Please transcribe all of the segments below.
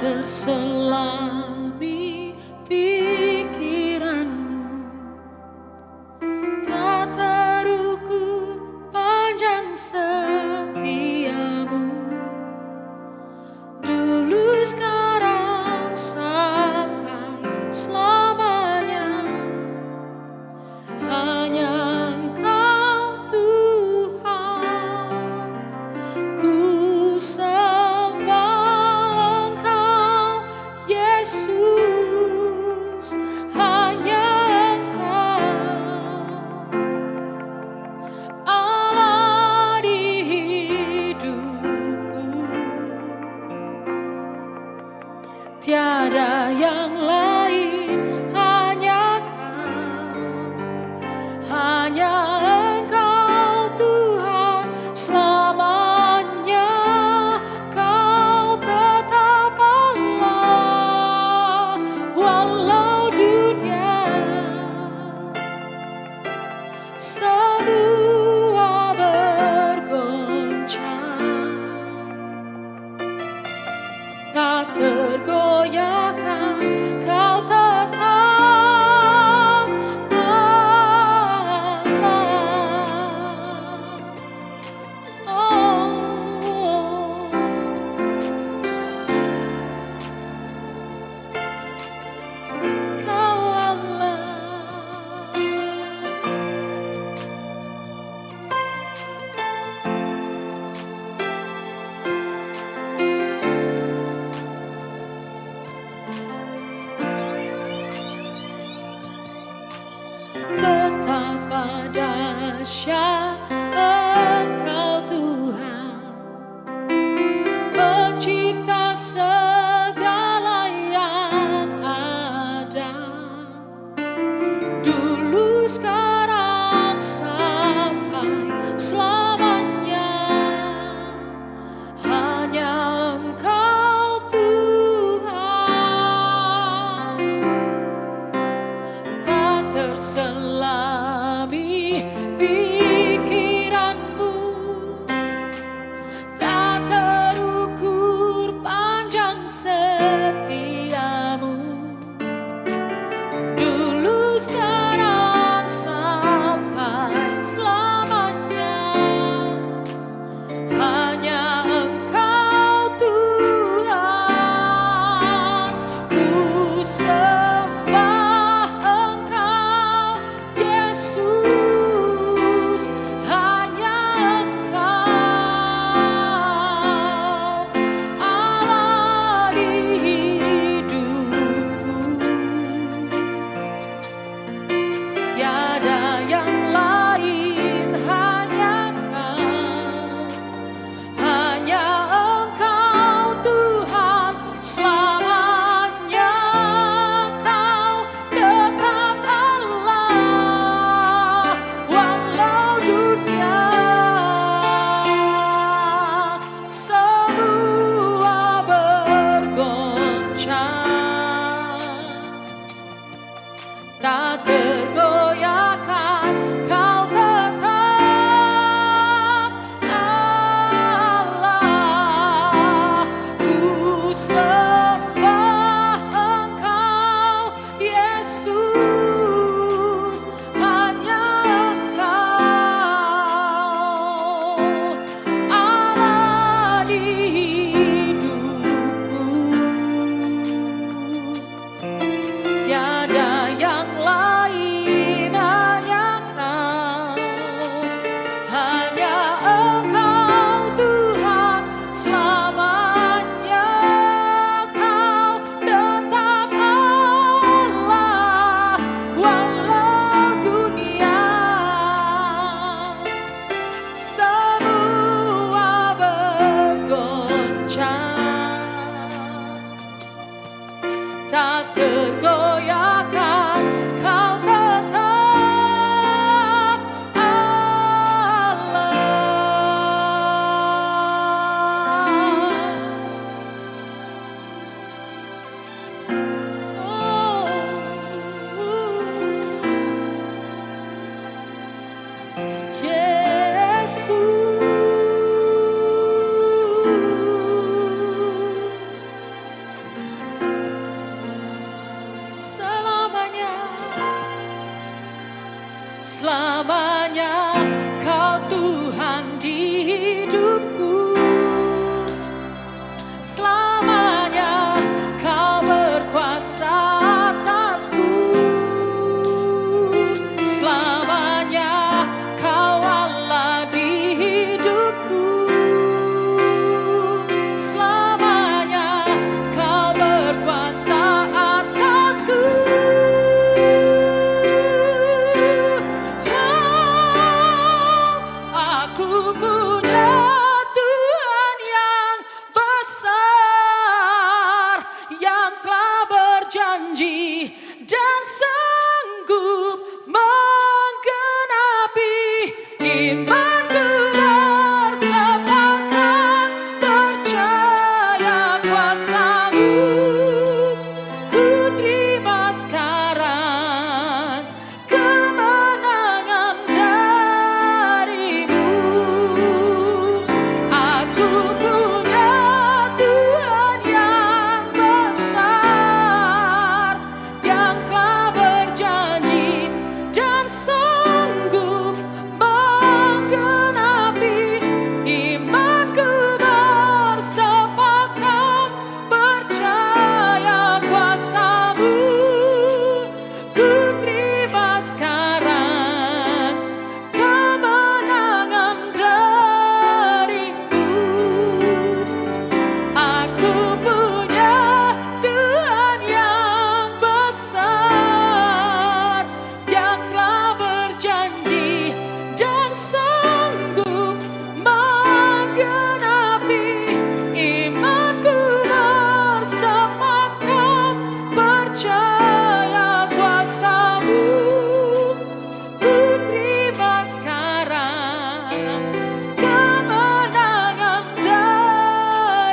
terselami pikiranmu, tak terukur panjang setiamu, dulu sekarang sampai selamanya. Hanya Engkau Tuhan, ku sembah Engkau Yesus, hanya Engkau Allah di hidupku, tiada yang lain, hanya Engkau Tuhan selamanya. Kau tetap Allah walau dunia semua bergoncang, tak tergoyahkan. Kau tetap betapa dahsyat Engkau Tuhan, pencipta segala yang ada, dulu sekarang sampai selamanya. Hanya Engkau Tuhan, tak terselami pikiranmu, tak terukur panjang setiamu, dulu sekarang sampai selamanya. Hanya Engkau Tuhan, ku sembah Engkau Yesus, hanya Engkau Allah di hidupku, tiada yang lain, hanya Engkau Tuhan selamanya. Kau tetap Allah walau dunia semua bergoncang, tak tergoyahkan. Kau tetap Allah, ku sembah Engkau Yesus, hanya Engkau Allah di hidupku, tiada yang lain, hanya Engkau Tuhan selamanya. selamanya Kau Tuhan di hidupku. Selamanya Kau berkuasa atasku. Selamanya Kau Allah di hidupku. Selamanya Kau berkuasa atasku. Aku punya Tuhan yang besar, yang telah berjanji dan sanggup menggenapi imanku. Bersepakat percaya kuasa-Mu, ku terima sekarang kemenangan dari-Mu. Aku punya Tuhan yang besar, yang telah berjanji dan sanggup menggenapi imanku. Bersepakat percaya kuasa-Mu, ku terima sekarang kemenangan dari-Mu. Aku punya Tuhan yang besar, yang telah berjanji dan sanggup menggenapi imanku. Bersepakat percaya kuasa-Mu, ku terima sekarang kemenangan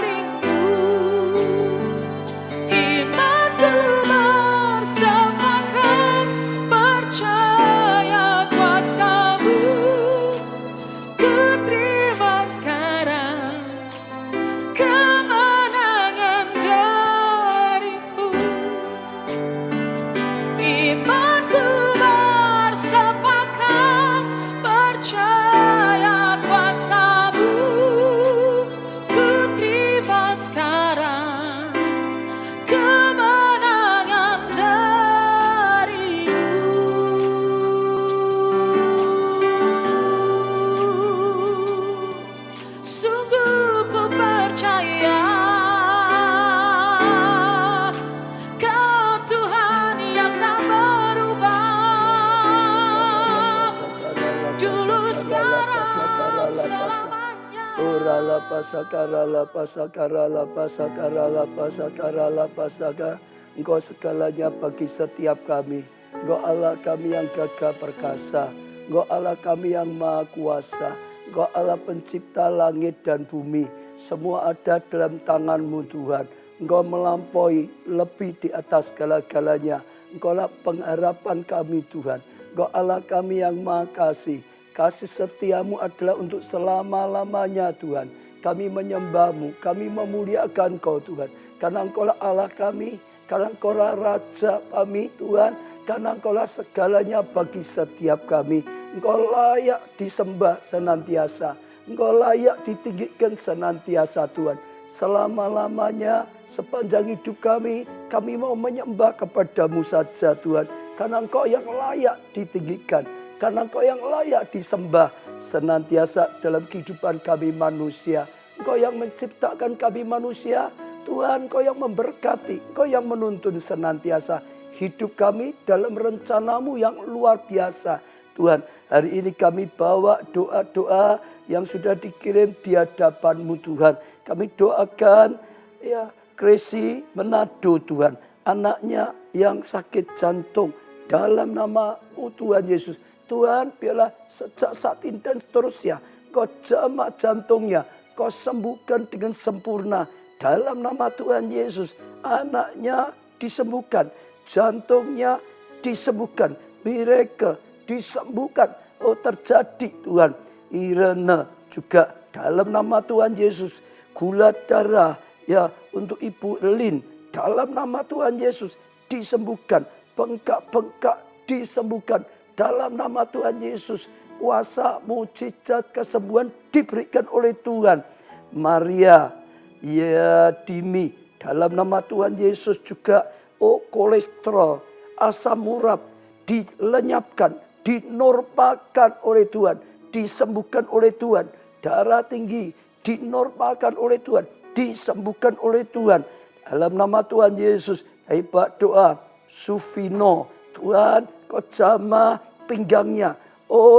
dari-Mu. Imanku bersepakat percaya kuasa-Mu, ku terima sekarang kemenangan dari-Mu. Imanku bersepakat percaya kuasa-Mu, ku terima sekarang kemenangan dari-Mu. Sungguh ku percaya Kau Tuhan yang tak berubah, dulu sekarang selamanya. Orala pasakarala pasakarala pasakarala pasakarala pasaka. Engkau segalanya bagi setiap kami. Engkau Allah kami yang gagah perkasa. Engkau Allah kami yang maha kuasa. Engkau Allah pencipta langit dan bumi. Semua ada dalam tangan-Mu Tuhan. Engkau melampaui lebih di atas segala-galanya. Engkau lah pengharapan kami Tuhan. Engkau Allah kami yang maha kasih. Kasih setia-Mu adalah untuk selama-lamanya Tuhan. Kami menyembah-Mu, kami memuliakan Kau Tuhan. Karena Engkau lah Allah kami, karena Engkau lah Raja kami Tuhan. Karena Engkau lah segalanya bagi setiap kami. Engkau layak disembah senantiasa. Engkau layak ditinggikan senantiasa Tuhan. Selama-lamanya sepanjang hidup kami mau menyembah kepada-Mu saja Tuhan. Karena Engkau yang layak ditinggikan. Karena Engkau yang layak disembah senantiasa dalam kehidupan kami manusia. Engkau yang menciptakan kami manusia. Tuhan, Engkau yang memberkati. Engkau yang menuntun senantiasa hidup kami dalam rencana-Mu yang luar biasa. Tuhan, hari ini kami bawa doa-doa yang sudah dikirim di hadapan-Mu Tuhan. Kami doakan ya Kresi Manado Tuhan. Anaknya yang sakit jantung dalam nama-Mu Tuhan Yesus. Tuhan, biarlah sejak saat ini dan seterusnya Kau jamah jantungnya, Kau sembuhkan dengan sempurna. Dalam nama Tuhan Yesus, anaknya disembuhkan, jantungnya disembuhkan, miracle disembuhkan. Oh terjadi Tuhan. Irene juga dalam nama Tuhan Yesus. Gula darah ya untuk Ibu Lin dalam nama Tuhan Yesus disembuhkan. Bengkak-bengkak disembuhkan. dalam nama Tuhan Yesus. Kuasa, mujizat, kesembuhan diberikan oleh Tuhan. Maria, ya Dimi, dalam nama Tuhan Yesus juga kolesterol, asam urat dilenyapkan, dinormalkan oleh Tuhan, disembuhkan oleh Tuhan. Darah tinggi dinormalkan oleh Tuhan, disembuhkan oleh Tuhan. Dalam nama Tuhan Yesus, hebat doa. Sufino, Tuhan kau jamah pinggangnya.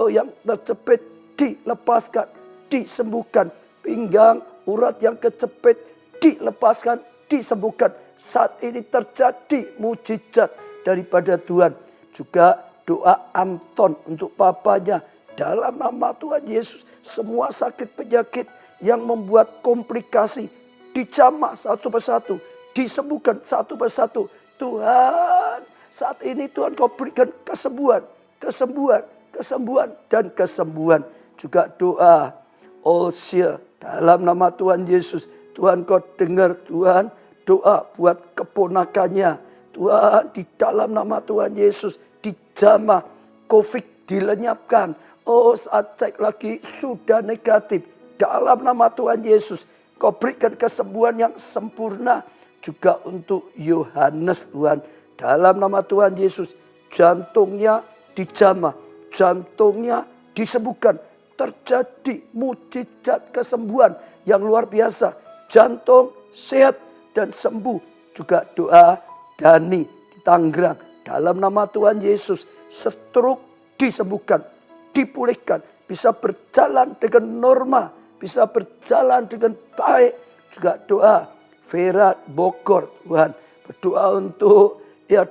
Yang terjepit dilepaskan, disembuhkan. Pinggang, urat yang kecepit dilepaskan, disembuhkan. Saat ini terjadi mujizat daripada Tuhan. Juga doa Anton untuk papanya. Dalam nama Tuhan Yesus, semua sakit penyakit yang membuat komplikasi dijamah satu persatu, disembuhkan satu persatu. Tuhan, saat ini Tuhan kau berikan kesembuhan, kesembuhan, kesembuhan, dan kesembuhan. Juga doa Olsia, dalam nama Tuhan Yesus. Tuhan kau dengar Tuhan doa buat keponakannya. Tuhan di dalam nama Tuhan Yesus dijamah, COVID dilenyapkan. Saat cek lagi sudah negatif. Dalam nama Tuhan Yesus kau berikan kesembuhan yang sempurna. Juga untuk Yohanes Tuhan. Dalam nama Tuhan Yesus, jantungnya dijamah, jantungnya disembuhkan. Terjadi mujizat kesembuhan yang luar biasa. Jantung sehat dan sembuh. Juga doa Dani di Tangerang. Dalam nama Tuhan Yesus, stroke disembuhkan, dipulihkan. Bisa berjalan dengan normal, bisa berjalan dengan baik. Juga doa Vera Bogor, Tuhan berdoa untuk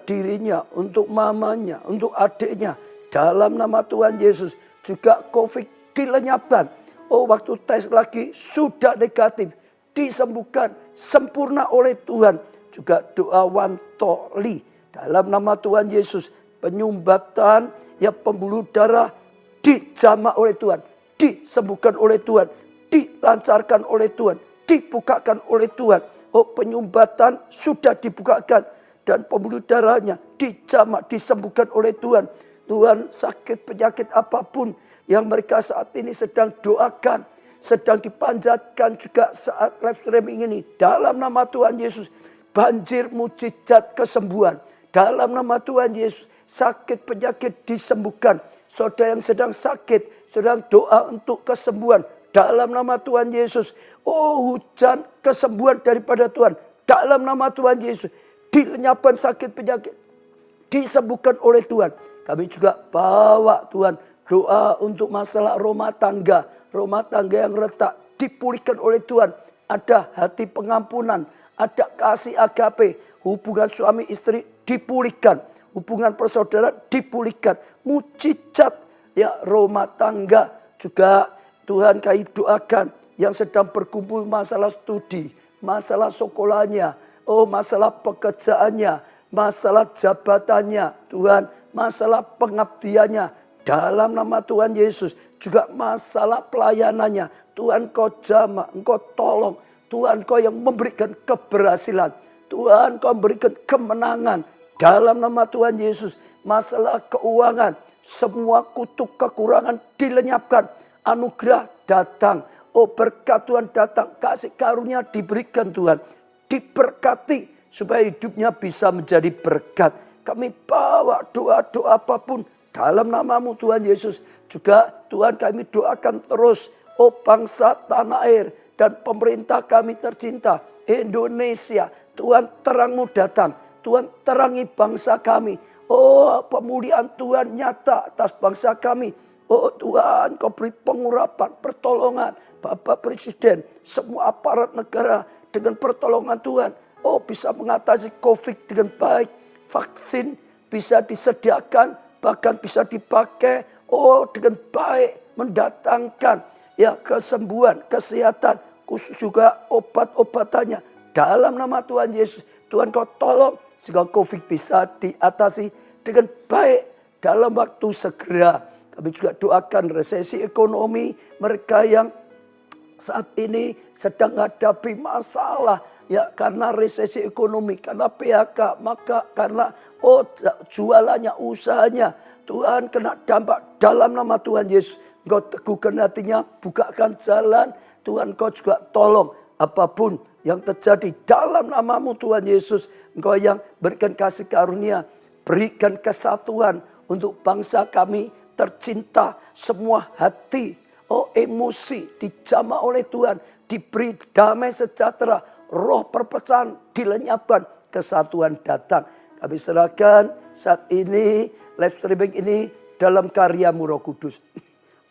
dirinya, untuk mamanya, untuk adiknya. Dalam nama Tuhan Yesus, juga COVID dilenyapkan. Waktu tes lagi sudah negatif, disembuhkan sempurna oleh Tuhan. Juga doa Wantoli, dalam nama Tuhan Yesus, penyumbatan pembuluh darah dijamah oleh Tuhan, disembuhkan oleh Tuhan, dilancarkan oleh Tuhan, dibukakan oleh Tuhan. Penyumbatan sudah dibukakan dan pembuluh darahnya dijamah, disembuhkan oleh Tuhan. Tuhan, sakit penyakit apapun yang mereka saat ini sedang doakan, sedang dipanjatkan juga saat live streaming ini. Dalam nama Tuhan Yesus, banjir mujizat kesembuhan. Dalam nama Tuhan Yesus, sakit penyakit disembuhkan. Saudara yang sedang sakit, sedang doa untuk kesembuhan. Dalam nama Tuhan Yesus. Hujan kesembuhan daripada Tuhan. Dalam nama Tuhan Yesus. Dilenyapkan sakit penyakit. Disembuhkan oleh Tuhan. Kami juga bawa Tuhan doa untuk masalah rumah tangga. Rumah tangga yang retak dipulihkan oleh Tuhan. Ada hati pengampunan. Ada kasih agape. Hubungan suami istri dipulihkan. Hubungan persaudaraan dipulihkan. Mujizat rumah tangga juga Tuhan kami doakan yang sedang berkumpul masalah studi, masalah sekolahnya, masalah pekerjaannya, masalah jabatannya, Tuhan, masalah pengabdiannya. Dalam nama Tuhan Yesus, juga masalah pelayanannya. Tuhan kau jamah, engkau tolong. Tuhan kau yang memberikan keberhasilan. Tuhan kau memberikan kemenangan. Dalam nama Tuhan Yesus, masalah keuangan, semua kutuk kekurangan dilenyapkan. Anugerah datang. Berkat Tuhan datang. Kasih karunia diberikan Tuhan. Diberkati supaya hidupnya bisa menjadi berkat. Kami bawa doa-doa apapun dalam nama-Mu Tuhan Yesus. Juga Tuhan kami doakan terus. Bangsa tanah air dan pemerintah kami tercinta. Indonesia. Tuhan terang-Mu datang. Tuhan terangi bangsa kami. Pemulihan Tuhan nyata atas bangsa kami. Tuhan, kau beri pengurapan, pertolongan. Bapak Presiden, semua aparat negara dengan pertolongan Tuhan. Bisa mengatasi COVID dengan baik. Vaksin bisa disediakan, bahkan bisa dipakai. Dengan baik mendatangkan kesembuhan, kesehatan. Khusus juga obat-obatannya. Dalam nama Tuhan Yesus, Tuhan kau tolong sehingga COVID bisa diatasi dengan baik dalam waktu segera. Kami juga doakan resesi ekonomi mereka yang saat ini sedang menghadapi masalah karena resesi ekonomi, karena PHK, maka karena jualannya, usahanya Tuhan kena dampak dalam nama Tuhan Yesus. Engkau teguhkan hatinya, bukakan jalan. Tuhan Engkau juga tolong apapun yang terjadi dalam namamu Tuhan Yesus. Engkau yang berikan kasih karunia, berikan kesatuan untuk bangsa kami tercinta. Semua hati, emosi dijamah oleh Tuhan, diberi damai sejahtera, roh perpecahan dilenyapkan, kesatuan datang. Kami serahkan saat ini, live streaming ini dalam karya-Mu Roh Kudus.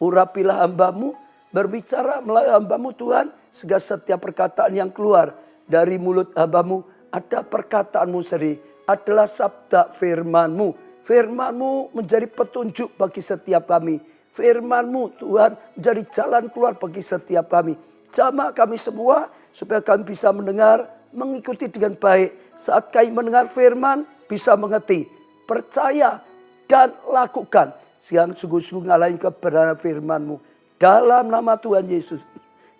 Urapilah hamba-Mu, berbicara melalui hamba-Mu Tuhan, segala setiap perkataan yang keluar dari mulut hamba-Mu, ada perkataan-Mu sendiri, adalah sabda firman-Mu. Firman-Mu menjadi petunjuk bagi setiap kami. Firman-Mu Tuhan menjadi jalan keluar bagi setiap kami. Jamah kami semua supaya kami bisa mendengar, mengikuti dengan baik. Saat kami mendengar firman, bisa mengerti, percaya dan lakukan. Siang sungguh-sungguh ngalahin kebenaran firman-Mu. Dalam nama Tuhan Yesus,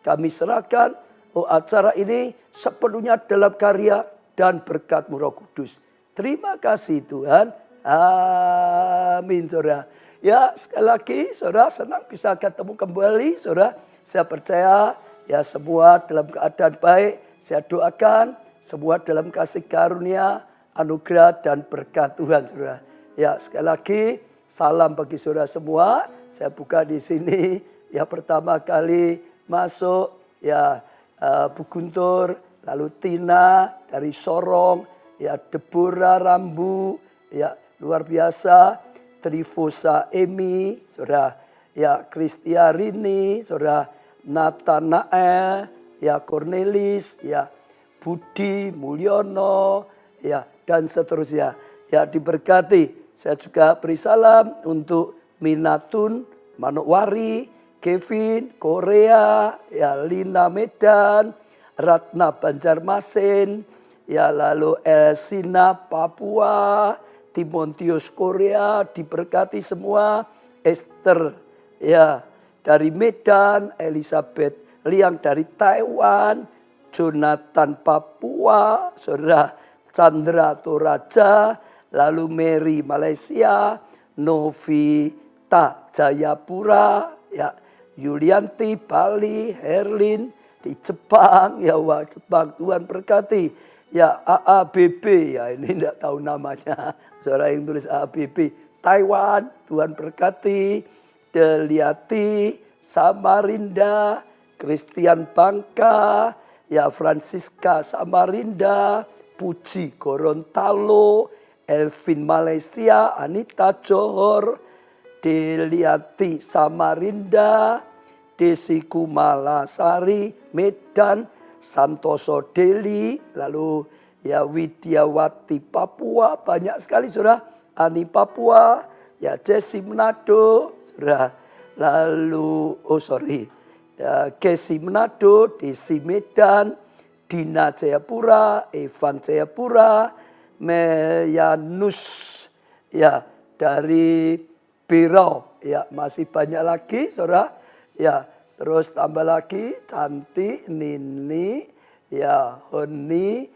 kami serahkan acara ini sepenuhnya dalam karya dan berkat-Mu Roh Kudus. Terima kasih Tuhan. Amin, saudara. Ya, sekali lagi, saudara, senang bisa ketemu kembali, saudara. Saya percaya, ya semua dalam keadaan baik. Saya doakan semua dalam kasih karunia, anugerah dan berkat Tuhan, saudara. Ya, sekali lagi, salam bagi saudara semua. Saya buka di sini, ya pertama kali masuk, ya Bu Guntur, lalu Tina dari Sorong, ya Deborah Rambu, ya luar biasa, Trifosa Emi, saudara, ya Kristia Rini, saudara, Nathanael, ya Cornelis, ya Budi Mulyono, ya dan seterusnya. Ya diberkati. Saya juga beri salam untuk Minatun, Manokwari, Kevin, Korea, ya Lina Medan, Ratna Banjarmasin, ya lalu Elsina Papua, Timotius Korea, diberkati semua. Esther ya dari Medan, Elizabeth Liang dari Taiwan, Jonathan Papua, saudara Chandra Toraja, lalu Mary Malaysia, Novita Jayapura, ya Yulianti Bali, Herlin di Jepang, ya wah Jepang Tuhan berkati. Ya AABB, ya ini tidak tahu namanya, saudara yang tulis AABB, Taiwan Tuhan berkati. Deliati Samarinda, Christian Bangka, ya Francisca Samarinda, Puji Gorontalo, Elvin Malaysia, Anita Johor, Deliati Samarinda, Desi Kumalasari, Medan, Santoso Deli, lalu ya Widiawati Papua, banyak sekali saudara, Ani Papua, ya Jesse Manado, saudara, lalu ya Kesi Manado, Desi Medan, Dina Jayapura, Evan Jayapura, Meyanus, ya dari Birau, ya masih banyak lagi saudara, ya terus tambah lagi Cantik, Nini, ya Honi,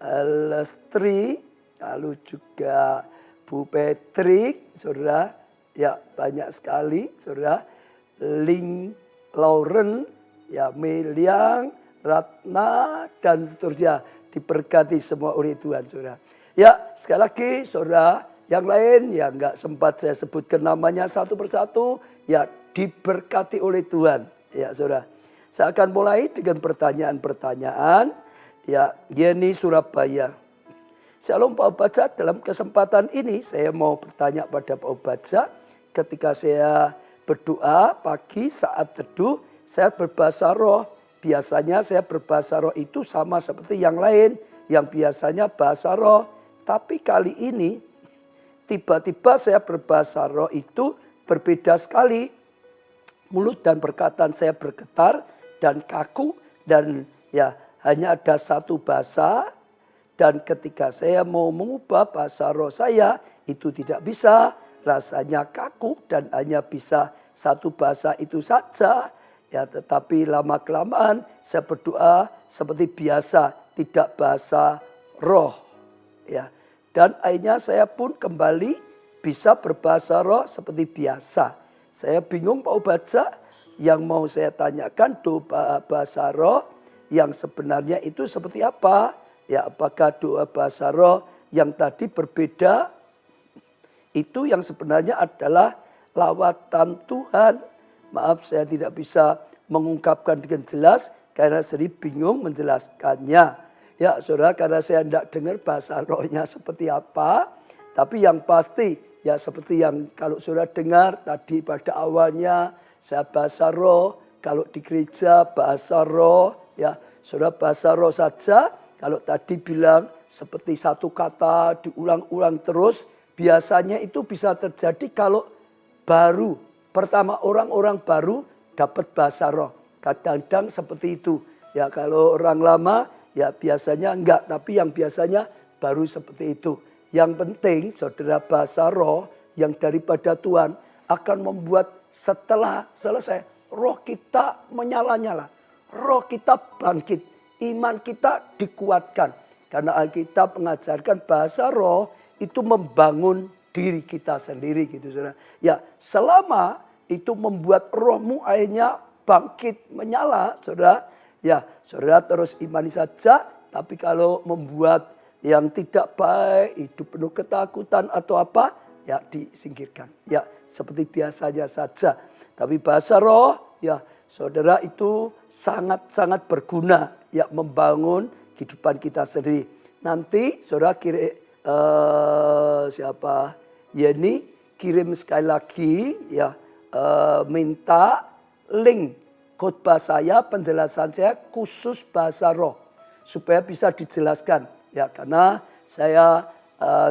Lestri, lalu juga Bu Petrik, saudara, ya banyak sekali saudara, Ling Lauren, ya Meliang, Ratna dan seterusnya, diberkati semua oleh Tuhan saudara. Ya sekali lagi saudara, yang lain ya nggak sempat saya sebutkan namanya satu persatu, ya diberkati oleh Tuhan. Ya saudara, saya akan mulai dengan pertanyaan-pertanyaan. Ya Yeni Surabaya. Shalom Pak Obaja, dalam kesempatan ini saya mau bertanya pada Pak Obaja. Ketika saya berdoa pagi saat teduh, saya berbahasa roh. Biasanya saya berbahasa roh itu sama seperti yang lain, yang biasanya bahasa roh. Tapi kali ini tiba-tiba saya berbahasa roh itu berbeda sekali. Mulut dan perkataan saya bergetar dan kaku, dan ya hanya ada satu bahasa. Dan ketika saya mau mengubah bahasa roh saya, itu tidak bisa. Rasanya kaku dan hanya bisa satu bahasa itu saja. Ya, tetapi lama-kelamaan saya berdoa seperti biasa, tidak bahasa roh. Ya, dan akhirnya saya pun kembali bisa berbahasa roh seperti biasa. Saya bingung mau baca, yang mau saya tanyakan doa bahasa roh yang sebenarnya itu seperti apa? Ya, apakah doa bahasa roh yang tadi berbeda itu yang sebenarnya adalah lawatan Tuhan. Maaf saya tidak bisa mengungkapkan dengan jelas karena sering bingung menjelaskannya. Ya saudara, karena saya tidak dengar bahasa rohnya seperti apa. Tapi yang pasti ya seperti yang kalau saudara dengar tadi pada awalnya saya bahasa roh. Kalau di gereja bahasa roh ya saudara bahasa roh saja. Kalau tadi bilang seperti satu kata diulang-ulang terus. Biasanya itu bisa terjadi kalau baru. Pertama orang-orang baru dapat bahasa roh. Kadang-kadang seperti itu. Ya kalau orang lama ya biasanya enggak. Tapi yang biasanya baru seperti itu. Yang penting saudara bahasa roh yang daripada Tuhan akan membuat setelah selesai roh kita menyala-nyala. Roh kita bangkit. Iman kita dikuatkan. Karena Alkitab mengajarkan bahasa roh itu membangun diri kita sendiri gitu saudara. Ya selama itu membuat rohmu akhirnya bangkit menyala saudara. Ya saudara terus imani saja. Tapi kalau membuat yang tidak baik, hidup penuh ketakutan atau apa, ya disingkirkan. Ya seperti biasanya saja. Tapi bahasa roh ya saudara itu sangat-sangat berguna. Ya membangun kehidupan kita sendiri. Nanti saudara siapa Yeni kirim sekali lagi ya minta link khotbah saya, penjelasan saya khusus bahasa roh supaya bisa dijelaskan ya karena saya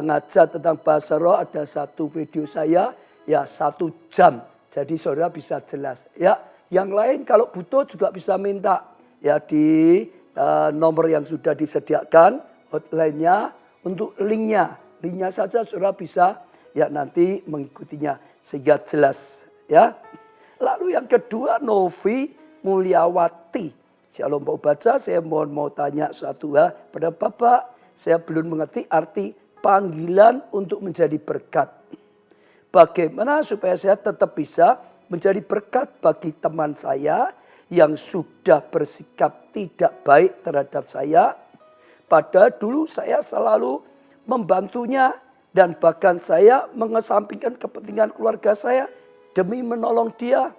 ngajar tentang bahasa roh ada satu video saya ya 1 jam jadi saudara bisa jelas ya. Yang lain kalau butuh juga bisa minta ya di nomor yang sudah disediakan hotline-nya. Untuk linknya saja saudara bisa ya nanti mengikutinya sehingga jelas ya. Lalu yang kedua Novi Mulyawati. Shalom Pak Baca, saya mau tanya suatu hal pada Bapak. Saya belum mengerti arti panggilan untuk menjadi berkat. Bagaimana supaya saya tetap bisa menjadi berkat bagi teman saya yang sudah bersikap tidak baik terhadap saya. Padahal dulu saya selalu membantunya dan bahkan saya mengesampingkan kepentingan keluarga saya demi menolong dia.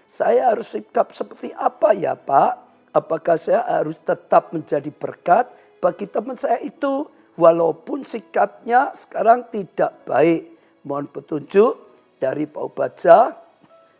Saya harus sikap seperti apa ya Pak? Apakah saya harus tetap menjadi berkat bagi teman saya itu walaupun sikapnya sekarang tidak baik? Mohon petunjuk dari Pak Baca.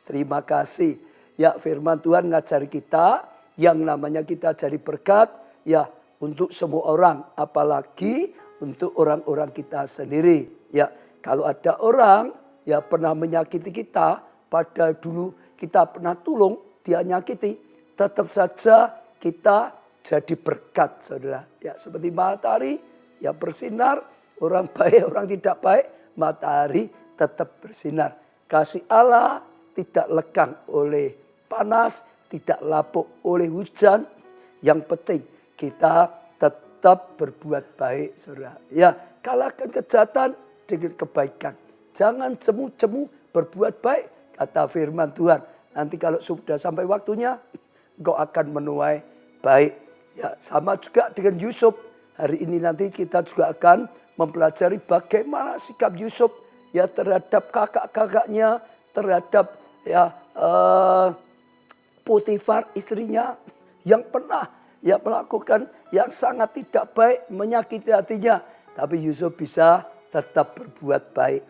Terima kasih. Ya firman Tuhan ngajari kita yang namanya kita jadi berkat ya. Untuk semua orang, apalagi untuk orang-orang kita sendiri. Ya, kalau ada orang yang pernah menyakiti kita, padahal dulu kita pernah tolong, dia nyakiti, tetap saja kita jadi berkat, saudara. Ya, seperti matahari yang bersinar, orang baik, orang tidak baik, matahari tetap bersinar. Kasih Allah tidak lekang oleh panas, tidak lapuk oleh hujan. Yang penting kita tetap berbuat baik, saudara. Ya, kalahkan kejahatan dengan kebaikan. Jangan jemu-jemu berbuat baik, kata firman Tuhan. Nanti kalau sudah sampai waktunya, engkau akan menuai baik. Ya, sama juga dengan Yusuf. Hari ini nanti kita juga akan mempelajari bagaimana sikap Yusuf ya terhadap kakak-kakaknya, terhadap ya Potifar istrinya yang pernah ya melakukan yang sangat tidak baik, menyakiti hatinya. Tapi Yusuf bisa tetap berbuat baik.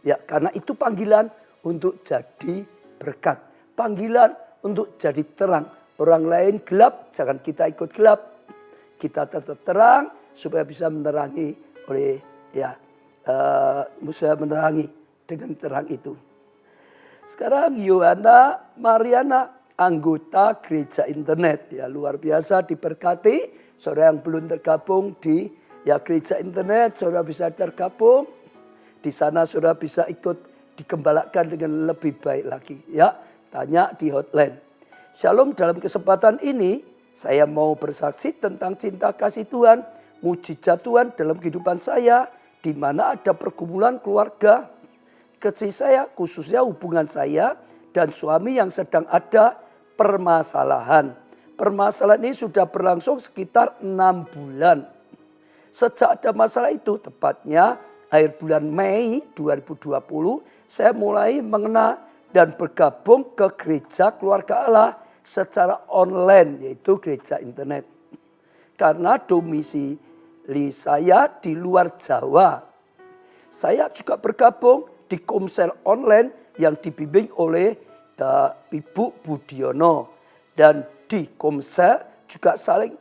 Ya, karena itu panggilan untuk jadi berkat. Panggilan untuk jadi terang. Orang lain gelap, jangan kita ikut gelap. Kita tetap terang supaya bisa menerangi oleh ya bisa menerangi dengan terang itu. Sekarang Yohana Mariana, anggota gereja internet, ya luar biasa diberkati. Saudara yang belum tergabung di ya gereja internet, saudara bisa tergabung. Di sana saudara bisa ikut digembalakan dengan lebih baik lagi. Ya, tanya di hotline. Shalom, dalam kesempatan ini saya mau bersaksi tentang cinta kasih Tuhan, mujizat Tuhan dalam kehidupan saya, di mana ada pergumulan keluarga. kasih saya, khususnya hubungan saya dan suami yang sedang ada permasalahan. Permasalahan ini sudah berlangsung sekitar 6 bulan. Sejak ada masalah itu, tepatnya akhir bulan Mei 2020, saya mulai mengenal dan bergabung ke gereja keluarga Allah secara online, yaitu gereja internet. Karena domisili saya di luar Jawa. Saya juga bergabung di komsel online yang dibimbing oleh Ibu Budiono. Dan di komsel juga saling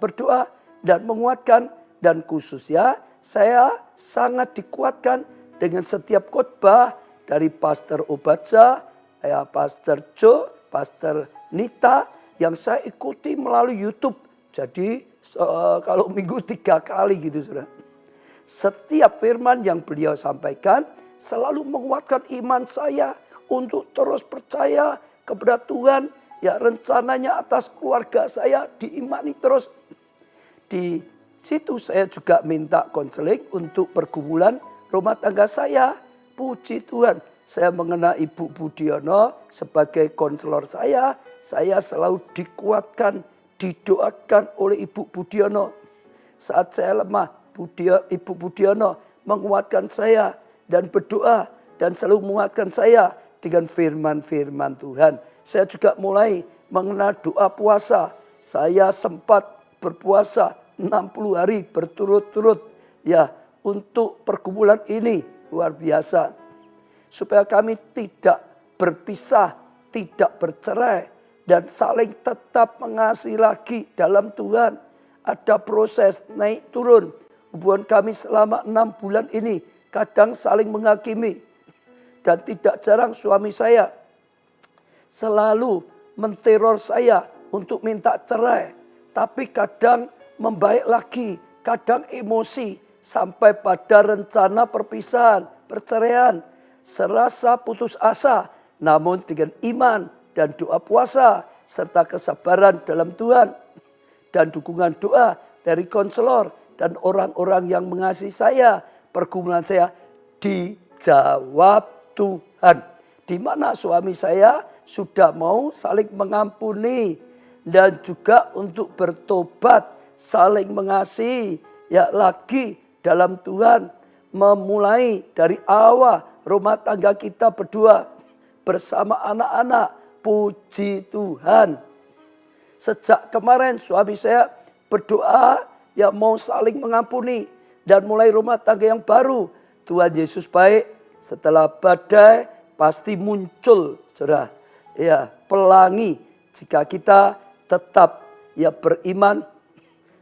berdoa dan menguatkan. Dan khususnya saya sangat dikuatkan dengan setiap khotbah dari Pastor Obaja, Pastor Jo, Pastor Nita yang saya ikuti melalui YouTube. Jadi kalau minggu 3 kali gitu saudara. Setiap firman yang beliau sampaikan selalu menguatkan iman saya untuk terus percaya kepada Tuhan. Ya, rencananya atas keluarga saya diimani terus. Di situ saya juga minta konseling untuk pergumulan rumah tangga saya. Puji Tuhan, saya mengenal Ibu Budiono sebagai konselor saya. Saya selalu dikuatkan, didoakan oleh Ibu Budiono. Saat saya lemah, Ibu Budiono menguatkan saya dan berdoa dan selalu menguatkan saya dengan firman-firman Tuhan. Saya juga mulai mengenal doa puasa. Saya sempat berpuasa 60 hari berturut-turut ya untuk pergumulan ini luar biasa. Supaya kami tidak berpisah, tidak bercerai dan saling tetap mengasihi lagi dalam Tuhan. Ada proses naik turun. Hubungan kami selama 6 bulan ini kadang saling menghakimi. Dan tidak jarang suami saya selalu menteror saya untuk minta cerai. Tapi kadang membaik lagi, kadang emosi. Sampai pada rencana perpisahan, perceraian. Serasa putus asa, namun dengan iman dan doa puasa. Serta kesabaran dalam Tuhan. Dan dukungan doa dari konselor dan orang-orang yang mengasihi saya. Pergumulan saya dijawab Tuhan. Di mana suami saya sudah mau saling mengampuni. Dan juga untuk bertobat, saling mengasihi. Ya lagi dalam Tuhan. Memulai dari awal rumah tangga kita berdua. Bersama anak-anak. Puji Tuhan. Sejak kemarin suami saya berdoa. Ya mau saling mengampuni. Dan mulai rumah tangga yang baru. Tuhan Yesus baik. Setelah badai pasti muncul, saudara. Ya, pelangi jika kita tetap ya beriman,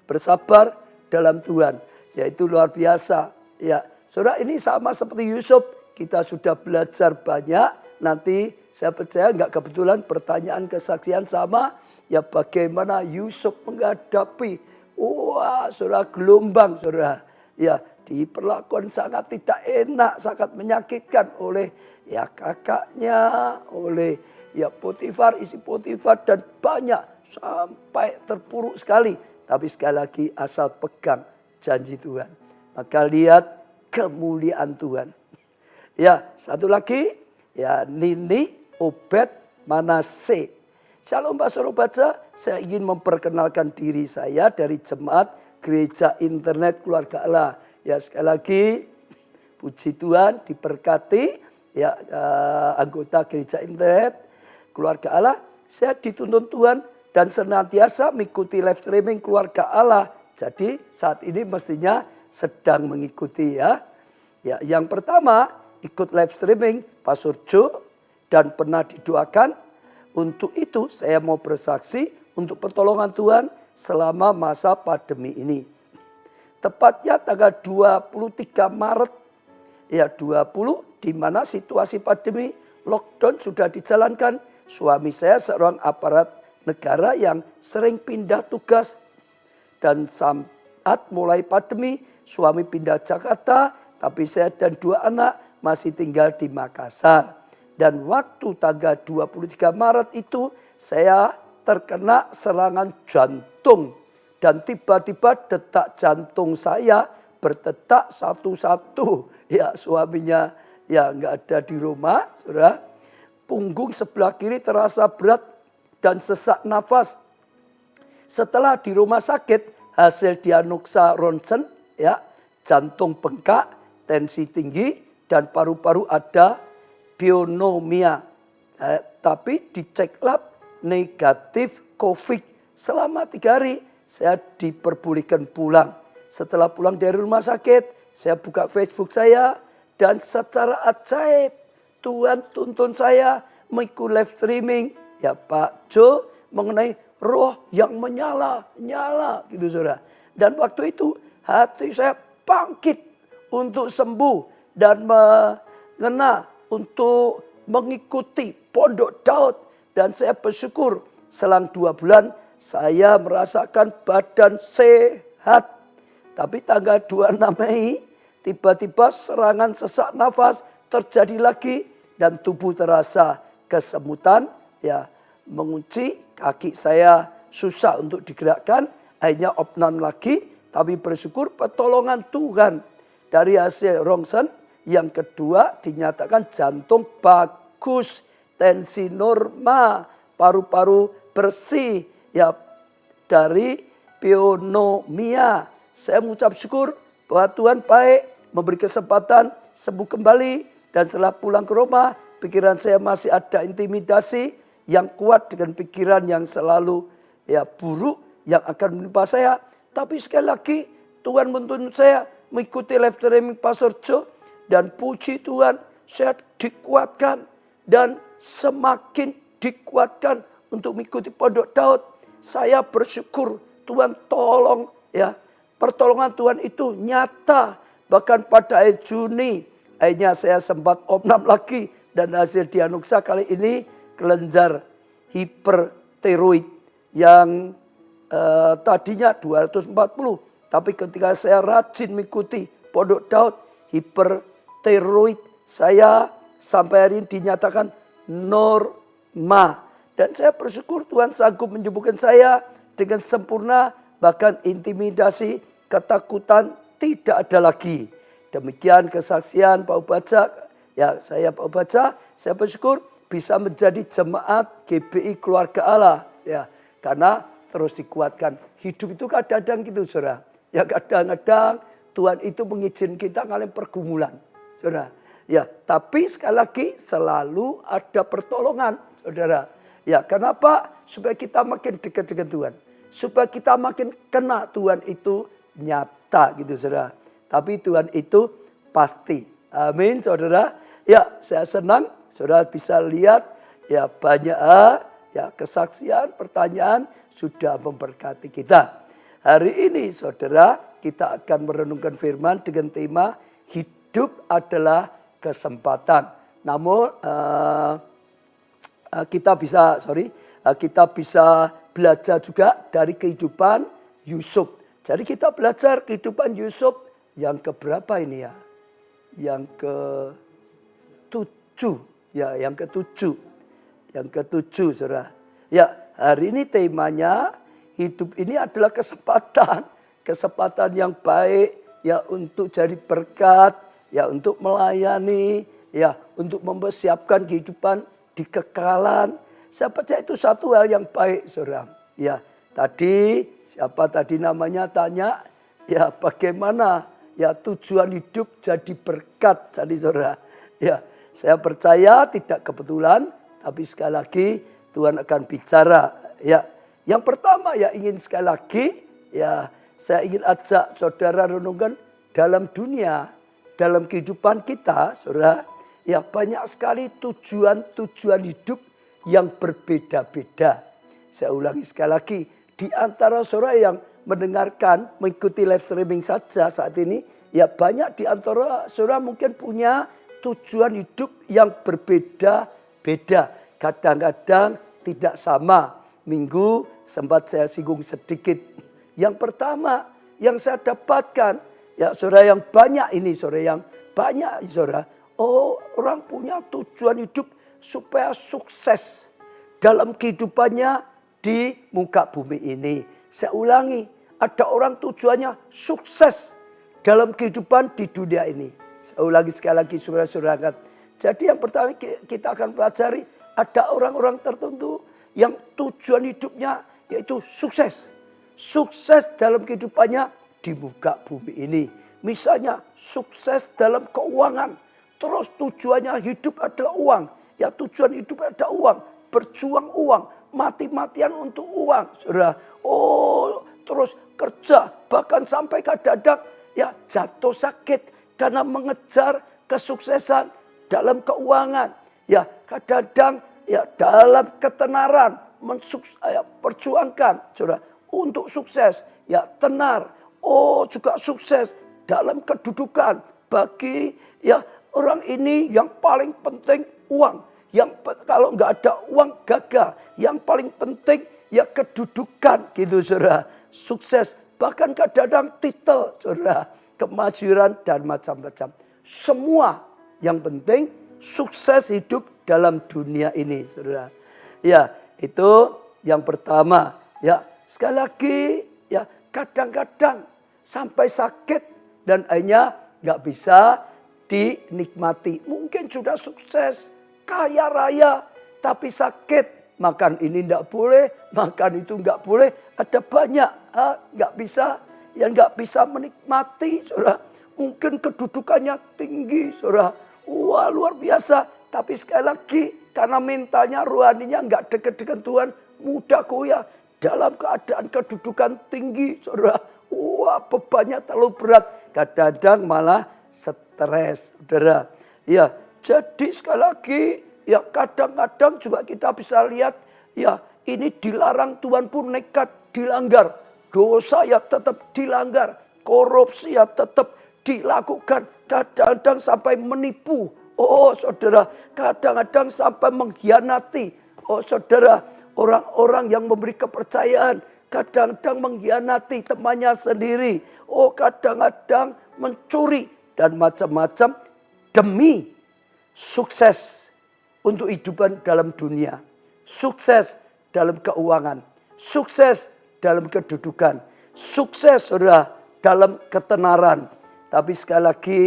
bersabar dalam Tuhan. Ya itu luar biasa. Ya, saudara ini sama seperti Yusuf. Kita sudah belajar banyak. Nanti saya percaya enggak kebetulan pertanyaan kesaksian sama. Ya bagaimana Yusuf menghadapi. Wah, saudara gelombang, saudara. Ya diperlakukan sangat tidak enak, sangat menyakitkan oleh ya kakaknya, oleh ya Potifar, isi Potifar dan banyak sampai terpuruk sekali. Tapi sekali lagi asal pegang janji Tuhan. Maka lihat kemuliaan Tuhan. Ya satu lagi ya Nini Obed Manase. Shalom Pak Suruh Baca, saya ingin memperkenalkan diri saya dari jemaat Gereja Internet Keluarga Allah. Ya sekali lagi puji Tuhan diberkati ya anggota Gereja Internet Keluarga Allah. Saya dituntun Tuhan dan senantiasa mengikuti live streaming Keluarga Allah. Jadi saat ini mestinya sedang mengikuti ya. Ya yang pertama ikut live streaming Pastor Jo dan pernah didoakan. Untuk itu saya mau bersaksi untuk pertolongan Tuhan selama masa pandemi ini. Tepatnya tanggal 23 Maret ya 20 di mana situasi pandemi lockdown sudah dijalankan. Suami saya seorang aparat negara yang sering pindah tugas. Dan saat mulai pandemi suami pindah Jakarta tapi saya dan 2 anak masih tinggal di Makassar. Dan waktu tanggal 23 Maret itu saya terkena serangan jantung. Dan tiba-tiba detak jantung saya berdetak satu-satu. Ya suaminya ya nggak ada di rumah, saudara. Punggung sebelah kiri terasa berat dan sesak nafas. Setelah di rumah sakit, hasil diagnosa ronsen, ya, jantung bengkak, tensi tinggi, dan paru-paru ada pneumonia. Tapi dicek lab negatif COVID. Selama 3 hari saya diperbolehkan pulang. Setelah pulang dari rumah sakit, saya buka Facebook saya dan secara ajaib Tuhan tuntun saya mengikuti live streaming ya Pak Jo mengenai roh yang menyala gitu saudara. Dan waktu itu hati saya bangkit untuk sembuh dan mengena untuk mengikuti Pondok Daud. Dan saya bersyukur selang 2 bulan saya merasakan badan sehat. Tapi tanggal 26 Mei tiba-tiba serangan sesak nafas terjadi lagi dan tubuh terasa kesemutan, ya, mengunci, kaki saya susah untuk digerakkan, akhirnya opnam lagi, tapi bersyukur pertolongan Tuhan. Dari hasil ronsen yang kedua dinyatakan jantung bagus, tensi normal, paru-paru bersih, ya, dari pneumonia. Saya mengucap syukur bahwa Tuhan baik, memberi kesempatan sembuh kembali. Dan setelah pulang ke rumah, pikiran saya masih ada intimidasi yang kuat dengan pikiran yang selalu ya buruk yang akan menimpa saya. Tapi sekali lagi Tuhan menuntun saya mengikuti live streaming Pastor Jo. Dan puji Tuhan saya dikuatkan dan semakin dikuatkan untuk mengikuti Pondok Daud. Saya bersyukur Tuhan tolong, ya. Pertolongan Tuhan itu nyata. Bahkan pada akhir Juni, akhirnya saya sempat opnam lagi. Dan hasil diagnosa kali ini kelenjar hipertiroid yang tadinya 240. Tapi ketika saya rajin mengikuti Pondok Daud, hipertiroid saya sampai hari ini dinyatakan normal. Dan saya bersyukur Tuhan sanggup menyembuhkan saya dengan sempurna. Bahkan intimidasi, ketakutan tidak ada lagi. Demikian kesaksian Pak Ubaca. Ya, saya Pak Ubaca, saya bersyukur bisa menjadi jemaat GBI Keluarga Allah. Ya, karena terus dikuatkan. Hidup itu kadang-kadang gitu, saudara. Ya, kadang-kadang Tuhan itu mengizinkan kita ngalamin pergumulan, saudara. Ya, tapi sekali lagi selalu ada pertolongan, saudara. Ya, kenapa? Supaya kita makin dekat dengan Tuhan. Supaya kita makin kena Tuhan itu nyata gitu saudara. Tapi Tuhan itu pasti. Amin saudara. Ya saya senang saudara bisa lihat ya banyak ya kesaksian, pertanyaan sudah memberkati kita. Hari ini saudara kita akan merenungkan firman dengan tema hidup adalah kesempatan. Namun kita bisa belajar juga dari kehidupan Yusuf. Jadi kita belajar kehidupan Yusuf yang keberapa ini ya? Yang ke-7. Ya, yang ke-7. Yang ke-7, saudara. Ya, hari ini temanya hidup ini adalah kesempatan. Kesempatan yang baik ya untuk jadi berkat, ya untuk melayani, ya untuk mempersiapkan kehidupan di kekekalan. Saya percaya itu satu hal yang baik, saudara. Ya, tadi siapa tadi namanya tanya, ya bagaimana ya tujuan hidup jadi berkat, jadi saudara. Ya, saya percaya tidak kebetulan, tapi sekali lagi Tuhan akan bicara. Ya, yang pertama ya ingin sekali lagi, ya saya ingin ajak saudara renungkan dalam dunia, dalam kehidupan kita, saudara. Ya banyak sekali tujuan hidup yang berbeda-beda. Saya ulangi sekali lagi. Di antara saudara yang mendengarkan, mengikuti live streaming saja saat ini. Ya banyak di antara saudara mungkin punya tujuan hidup yang berbeda-beda. Kadang-kadang tidak sama. Minggu sempat saya singgung sedikit. Yang pertama yang saya dapatkan. Ya saudara yang banyak ini saudara. Yang banyak saudara. Oh orang punya tujuan hidup supaya sukses dalam kehidupannya di muka bumi ini. Saya ulangi, ada orang tujuannya sukses dalam kehidupan di dunia ini. Saya ulangi sekali lagi saudara-saudara. Jadi yang pertama kita akan pelajari ada orang-orang tertentu yang tujuan hidupnya yaitu sukses. Sukses dalam kehidupannya di muka bumi ini. Misalnya sukses dalam keuangan. Terus tujuannya hidup adalah uang. Ya tujuan hidup adalah uang. Berjuang uang. Mati-matian untuk uang. Saudara. Oh terus kerja. Bahkan sampai kadang-kadang ya jatuh sakit. Karena mengejar kesuksesan dalam keuangan. Ya kadang-kadang ya dalam ketenaran. Perjuangkan saudara. Untuk sukses. Ya tenar. Oh juga sukses dalam kedudukan. Bagi ya orang ini yang paling penting uang. Yang kalau nggak ada uang gagal. Yang paling penting ya kedudukan gitu saudara. Sukses. Bahkan kadang-kadang titel saudara. Kemajuran dan macam-macam. Semua yang penting sukses hidup dalam dunia ini saudara. Ya itu yang pertama. Ya sekali lagi ya kadang-kadang sampai sakit dan akhirnya nggak bisa dinikmati. Mungkin sudah sukses, kaya raya, tapi sakit. Makan ini nggak boleh, makan itu nggak boleh. Ada banyak nggak bisa, yang nggak bisa menikmati, saudara. Mungkin kedudukannya tinggi, saudara. Wah luar biasa. Tapi sekali lagi karena mentalnya, rohaninya nggak dekat dengan Tuhan, mudah goyah dalam keadaan kedudukan tinggi, saudara. Wah bebannya terlalu berat. Kadang-kadang malah stres, saudara. Ya, jadi sekali lagi, ya kadang-kadang juga kita bisa lihat, ya ini dilarang Tuhan pun nekat dilanggar. Dosa ya tetap dilanggar. Korupsi ya tetap dilakukan. Kadang-kadang sampai menipu. Oh saudara, kadang-kadang sampai mengkhianati. Oh saudara, orang-orang yang memberi kepercayaan. Kadang-kadang mengkhianati temannya sendiri. Oh kadang-kadang mencuri. Dan macam-macam demi sukses untuk hidupan dalam dunia. Sukses dalam keuangan. Sukses dalam kedudukan. Sukses saudara dalam ketenaran. Tapi sekali lagi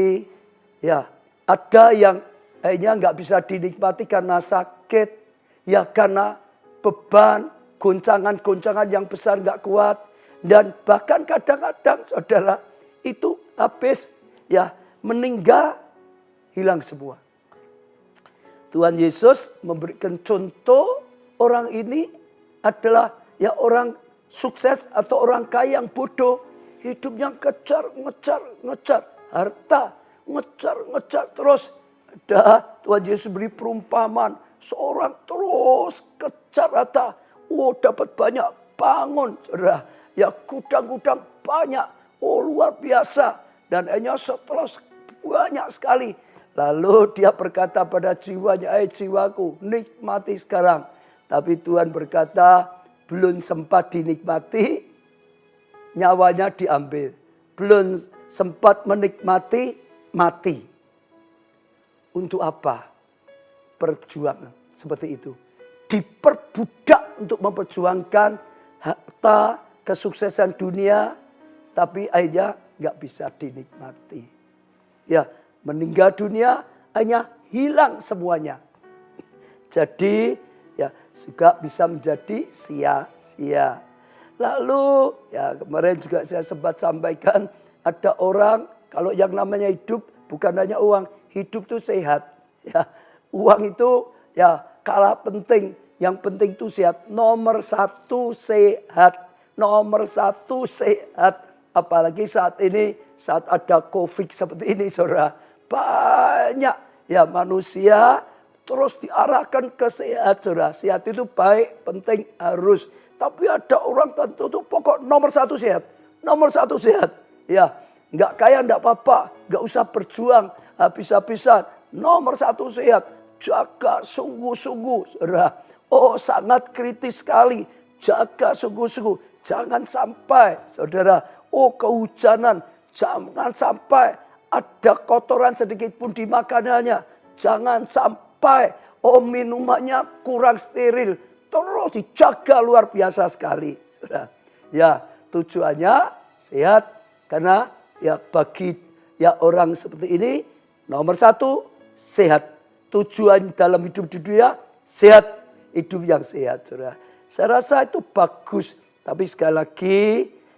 ya ada yang akhirnya nggak bisa dinikmati karena sakit. Ya karena beban. Goncangan-goncangan yang besar nggak kuat. Dan bahkan kadang-kadang saudara itu habis ya meninggal hilang semua. Tuhan Yesus memberikan contoh orang ini adalah ya orang sukses atau orang kaya yang bodoh. Hidupnya ngejar harta. Ngejar terus. Ada Tuhan Yesus beri perumpamaan. Seorang terus kejar harta. Oh dapat banyak, bangun saudara. Ya gudang-gudang banyak. Oh luar biasa. Dan hanya setelah banyak sekali. Lalu dia berkata pada jiwanya, jiwaku nikmati sekarang. Tapi Tuhan berkata belum sempat dinikmati, nyawanya diambil. Belum sempat menikmati, mati. Untuk apa? Perjuangan seperti itu. Diperbudak untuk memperjuangkan harta kesuksesan dunia, tapi akhirnya nggak bisa dinikmati. Ya, meninggal dunia hanya hilang semuanya. Jadi ya juga bisa menjadi sia-sia. Lalu ya kemarin juga saya sempat sampaikan ada orang kalau yang namanya hidup bukan hanya uang, hidup itu sehat. Ya, uang itu ya kalah penting, yang penting itu sehat. Nomor satu sehat, nomor satu sehat. Apalagi saat ini, saat ada COVID seperti ini saudara. Banyak ya manusia terus diarahkan ke sehat saudara. Sehat itu baik, penting, harus. Tapi ada orang tentu itu pokok nomor satu sehat. Nomor satu sehat. Ya, nggak kaya nggak apa-apa. Nggak usah berjuang habis-habisan. Nomor satu sehat. Jaga sungguh-sungguh saudara. Oh sangat kritis sekali. Jaga sungguh-sungguh. Jangan sampai saudara. Oh kehujanan. Jangan sampai ada kotoran sedikit pun di makanannya. Jangan sampai minumannya kurang steril. Terus dijaga luar biasa sekali. Saudara. Ya tujuannya sehat. Karena ya bagi ya orang seperti ini Nomor satu, sehat. Tujuan dalam hidup di dunia, sehat. Hidup yang sehat, saudara. Saya rasa itu bagus. Tapi sekali lagi,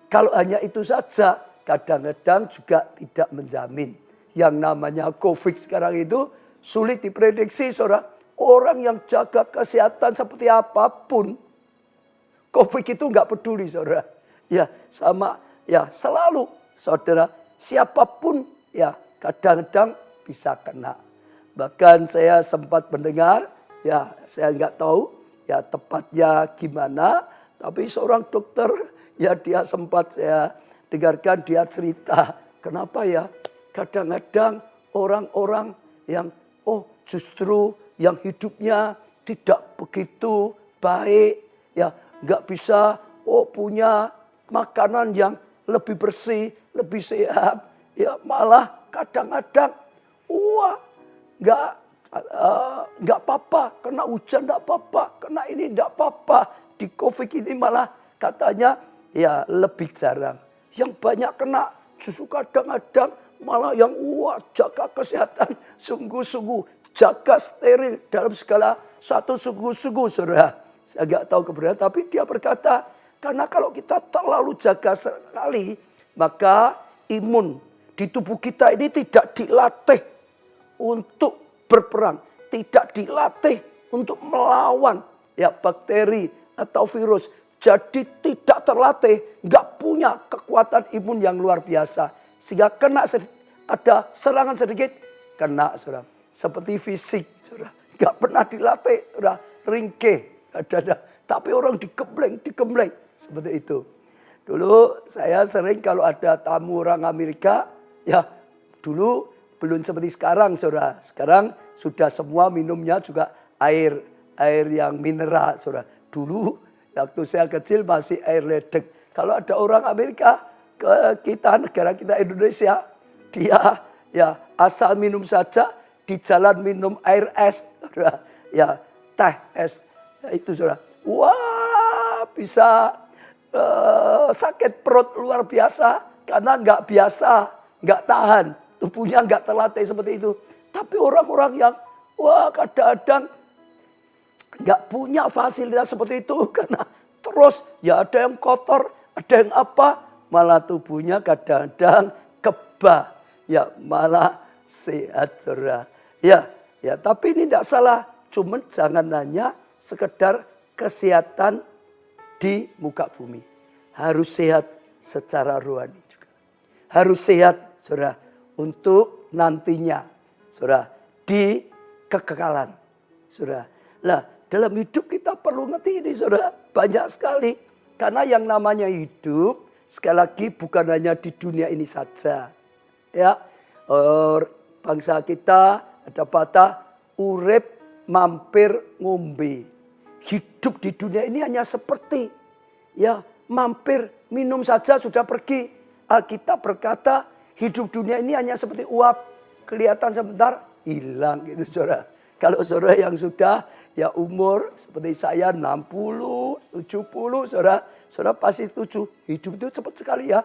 kalau hanya itu saja, kadang-kadang juga tidak menjamin. Yang namanya COVID sekarang itu sulit diprediksi, saudara. Orang yang jaga kesehatan seperti apapun, COVID itu nggak peduli, saudara. Ya, sama, ya selalu, saudara. Siapapun, ya kadang-kadang bisa kena. Bahkan saya sempat mendengar, ya saya nggak tahu ya tepatnya gimana, tapi seorang dokter ya dia sempat saya dengarkan dia cerita, kenapa ya kadang-kadang orang-orang yang justru yang hidupnya tidak begitu baik, ya nggak bisa punya makanan yang lebih bersih, lebih sehat, ya malah kadang-kadang nggak apa-apa, kena hujan nggak apa-apa, kena ini nggak apa-apa. Di COVID ini malah katanya ya lebih jarang. Yang banyak kena justru kadang-kadang malah yang jaga kesehatan sungguh-sungguh, jaga steril dalam segala satu sungguh-sungguh, saudara. Saya nggak tahu kebenaran, tapi dia berkata karena kalau kita terlalu jaga sekali, maka imun di tubuh kita ini tidak dilatih untuk berperang, tidak dilatih untuk melawan ya bakteri atau virus. Jadi tidak terlatih, nggak punya kekuatan imun yang luar biasa. Sehingga kena ada serangan sedikit, kena, saudara. Seperti fisik, saudara. Nggak pernah dilatih, saudara. Ringkih, ada. Tapi orang digembleng. Seperti itu. Dulu saya sering kalau ada tamu orang Amerika, ya dulu belum seperti sekarang, saudara. Sekarang sudah semua minumnya juga air yang mineral, saudara. Dulu waktu saya kecil masih air ledeng. Kalau ada orang Amerika ke kita, negara kita Indonesia, dia ya asal minum saja, di jalan minum air es, saudara. Ya teh es, ya, itu saudara. Wah bisa sakit perut luar biasa karena nggak biasa, nggak tahan. Tubuhnya nggak terlatih seperti itu. Tapi orang-orang yang kadang-kadang nggak punya fasilitas seperti itu. Karena terus ya ada yang kotor, ada yang apa. Malah tubuhnya kadang-kadang kebal. Ya malah sehat, saudara. Ya tapi ini tidak salah. Cuman jangan hanya sekedar kesehatan di muka bumi. Harus sehat secara rohani juga. Harus sehat, saudara. Untuk nantinya, saudara, di kekekalan, saudara. Nah, dalam hidup kita perlu ngerti ini, saudara, banyak sekali. Karena yang namanya hidup, sekali lagi bukan hanya di dunia ini saja. Ya, bangsa kita ada patah, urip mampir ngombe. Hidup di dunia ini hanya seperti, ya mampir minum saja sudah pergi. Alkitab berkata, hidup dunia ini hanya seperti uap, kelihatan sebentar, hilang gitu, saudara. Kalau saudara yang sudah ya umur seperti saya 60, 70, saudara pasti setuju. Hidup itu cepat sekali ya.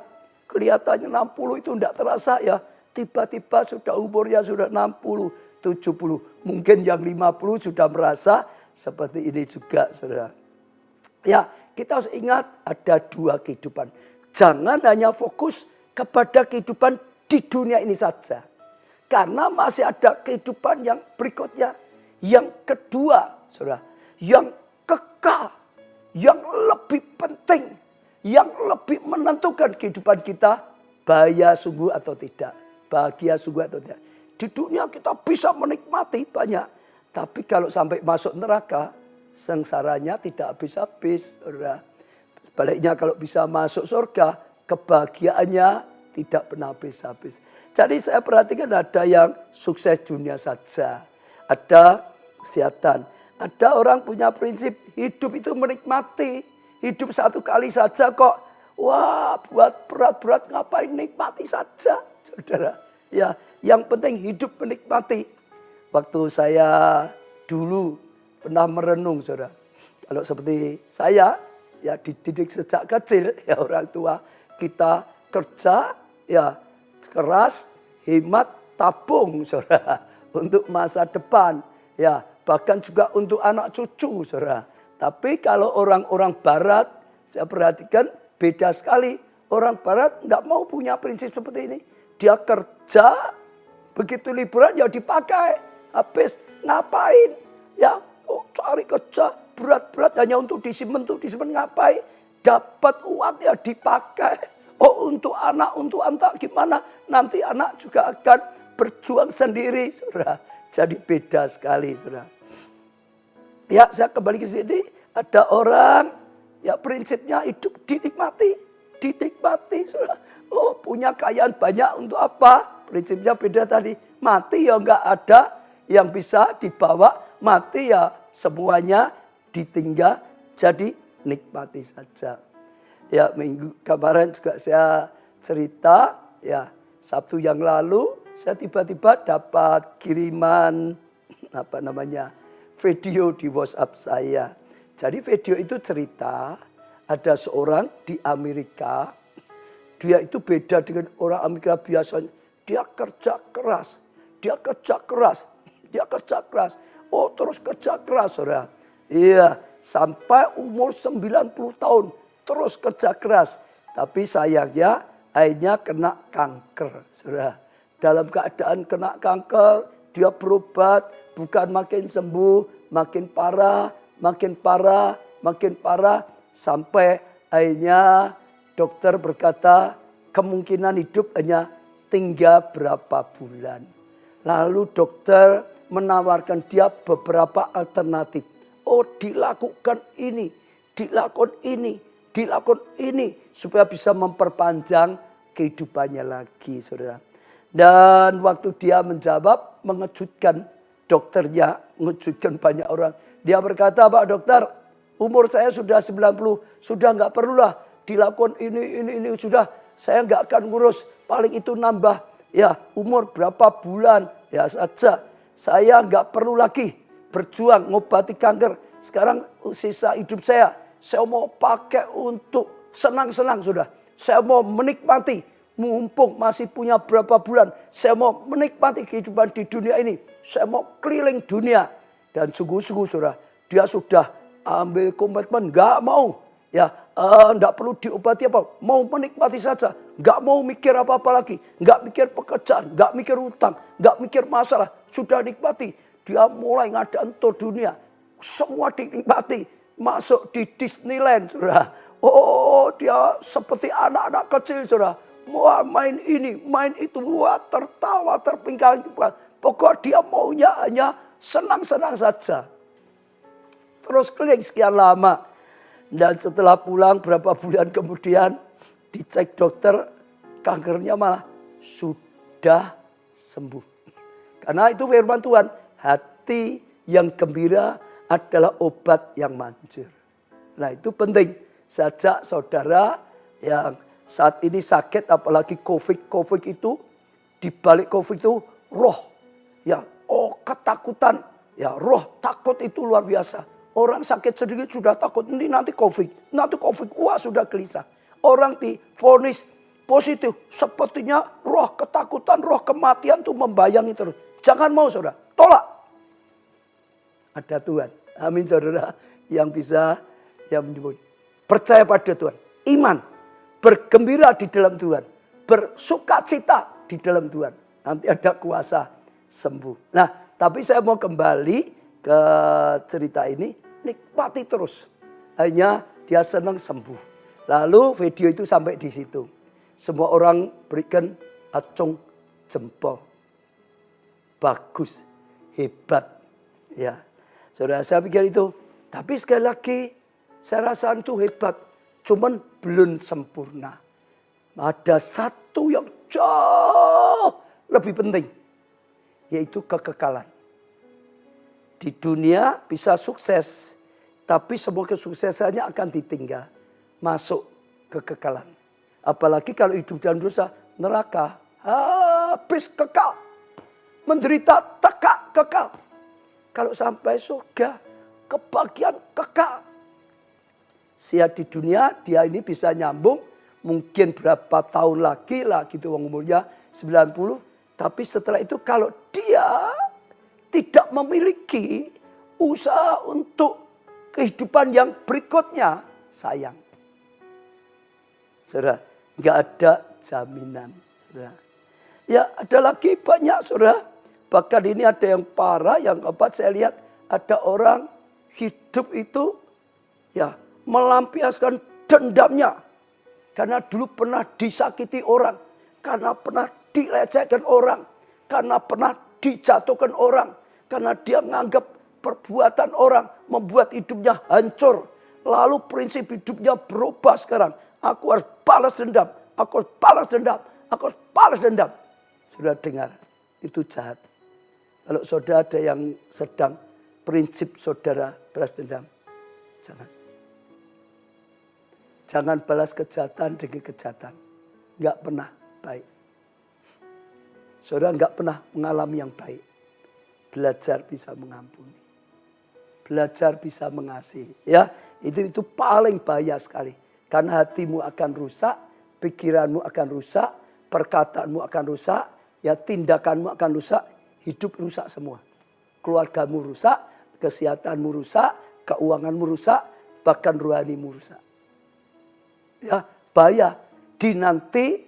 Kelihatannya 60 itu tidak terasa ya. Tiba-tiba sudah umurnya sudah 60, 70. Mungkin yang 50 sudah merasa seperti ini juga, saudara. Ya, kita harus ingat ada dua kehidupan. Jangan hanya fokus kepada kehidupan di dunia ini saja. Karena masih ada kehidupan yang berikutnya. Yang kedua, saudara. Yang kekal. Yang lebih penting. Yang lebih menentukan kehidupan kita. Bahagia sungguh atau tidak. Bahagia sungguh atau tidak. Di dunia kita bisa menikmati banyak. Tapi kalau sampai masuk neraka, sengsaranya tidak habis-habis, saudara. Sebaliknya kalau bisa masuk surga, kebahagiaannya tidak pernah habis-habis. Jadi saya perhatikan ada yang sukses dunia saja. Ada kesehatan. Ada orang punya prinsip hidup itu menikmati. Hidup satu kali saja kok. Wah buat berat-berat ngapain, nikmati saja, saudara. Ya, yang penting hidup menikmati. Waktu saya dulu pernah merenung, saudara. Kalau seperti saya, ya dididik sejak kecil, ya orang tua kita kerja, ya keras, hemat, tabung, saudara, untuk masa depan, ya, bahkan juga untuk anak cucu, saudara. Tapi kalau orang-orang Barat, saya perhatikan beda sekali. Orang Barat nggak mau punya prinsip seperti ini. Dia kerja, begitu liburan ya dipakai. Habis ngapain? Ya, cari kerja berat-berat hanya untuk disimpan ngapain? Dapat uang ya dipakai. Untuk anak gimana? Nanti anak juga akan berjuang sendiri, saudara. Jadi beda sekali, saudara. Ya, saya kembali ke sini. Ada orang, ya prinsipnya hidup dinikmati, saudara. Punya kekayaan banyak untuk apa? Prinsipnya beda tadi. Mati ya nggak ada yang bisa dibawa. Mati ya semuanya ditinggal. Jadi nikmati saja. Ya, minggu kemarin juga saya cerita, ya Sabtu yang lalu saya tiba-tiba dapat kiriman video di WhatsApp saya. Jadi video itu cerita ada seorang di Amerika, dia itu beda dengan orang Amerika biasanya. Dia kerja keras. Terus kerja keras, saudara. Iya, sampai umur 90 tahun. Terus kerja keras. Tapi sayangnya akhirnya kena kanker, saudara. Dalam keadaan kena kanker, dia berobat, bukan makin sembuh, makin parah. Sampai akhirnya dokter berkata kemungkinan hidup hanya tinggal berapa bulan. Lalu dokter menawarkan dia beberapa alternatif. Dilakukan ini supaya bisa memperpanjang kehidupannya lagi, saudara. Dan waktu dia menjawab mengejutkan dokternya, mengejutkan banyak orang. Dia berkata, Pak dokter, umur saya sudah 90, sudah nggak perlulah dilakukan ini sudah, saya nggak akan ngurus, paling itu nambah ya umur berapa bulan ya saja. Saya nggak perlu lagi berjuang ngobati kanker. Sekarang sisa hidup saya mau pakai untuk senang-senang sudah. Saya mau menikmati, mumpung masih punya berapa bulan. Saya mau menikmati kehidupan di dunia ini. Saya mau keliling dunia. Dan sungguh-sungguh saudara, dia sudah ambil komitmen, gak mau. Ya, enggak perlu diobati apa, mau menikmati saja. Gak mau mikir apa-apa lagi. Gak mikir pekerjaan, gak mikir utang, gak mikir masalah. Sudah nikmati. Dia mulai ngadain tour dunia. Semua dinikmati. Masuk di Disneyland, saudara. Dia seperti anak-anak kecil, saudara. Wah, main ini, main itu. Wah, tertawa, terpingkal. Pokoknya dia maunya hanya senang-senang saja. Terus keliling sekian lama. Dan setelah pulang berapa bulan kemudian dicek dokter, kankernya malah sudah sembuh. Karena itu firman Tuhan, hati yang gembira adalah obat yang manjur. Nah itu penting. Sajak saudara yang saat ini sakit, apalagi COVID itu, di balik COVID itu roh. Ya, ketakutan. Ya, roh takut itu luar biasa. Orang sakit sedikit sudah takut, nanti COVID, wah sudah gelisah. Orang divonis positif, sepertinya roh ketakutan, roh kematian itu membayangi terus. Jangan mau saudara, tolak. Ada Tuhan, amin saudara, yang bisa yang menyebut. Percaya pada Tuhan, iman, bergembira di dalam Tuhan, bersukacita di dalam Tuhan. Nanti ada kuasa sembuh. Nah, tapi saya mau kembali ke cerita ini, nikmati terus. Hanya dia senang sembuh. Lalu video itu sampai di situ. Semua orang berikan acung jempol. Bagus, hebat. Ya, saudara saya pikir itu. Tapi sekali lagi saya rasa itu hebat. Cuman belum sempurna. Ada satu yang jauh lebih penting. Yaitu kekekalan. Di dunia bisa sukses, tapi semua kesuksesannya akan ditinggal. Masuk kekekalan. Apalagi kalau hidup dalam dosa, neraka. Habis kekal. Menderita kekal. Kalau sampai surga, kebahagiaan kekal. Siap di dunia, dia ini bisa nyambung. Mungkin berapa tahun lagi lah gitu umurnya 90. Tapi setelah itu kalau dia tidak memiliki usaha untuk kehidupan yang berikutnya, sayang. Saudara, nggak ada jaminan. Saudara. Ya ada lagi banyak saudara. Bahkan ini ada yang parah, yang keempat saya lihat ada orang hidup itu ya melampiaskan dendamnya. Karena dulu pernah disakiti orang, karena pernah dilecehkan orang, karena pernah dijatuhkan orang, karena dia menganggap perbuatan orang membuat hidupnya hancur. Lalu prinsip hidupnya berubah sekarang. Aku harus balas dendam, aku harus balas dendam, aku harus balas dendam. Sudah dengar, itu jahat. Kalau saudara ada yang sedang prinsip saudara balas dendam, jangan. Jangan balas kejahatan dengan kejahatan. Enggak pernah baik. Saudara enggak pernah mengalami yang baik. Belajar bisa mengampuni. Belajar bisa mengasihi. Ya, itu paling bahaya sekali. Karena hatimu akan rusak, pikiranmu akan rusak, perkataanmu akan rusak, ya tindakanmu akan rusak, hidup rusak semua. Keluargamu rusak, kesehatanmu rusak, keuanganmu rusak, bahkan rohanimu rusak. Ya, bahaya. Di nanti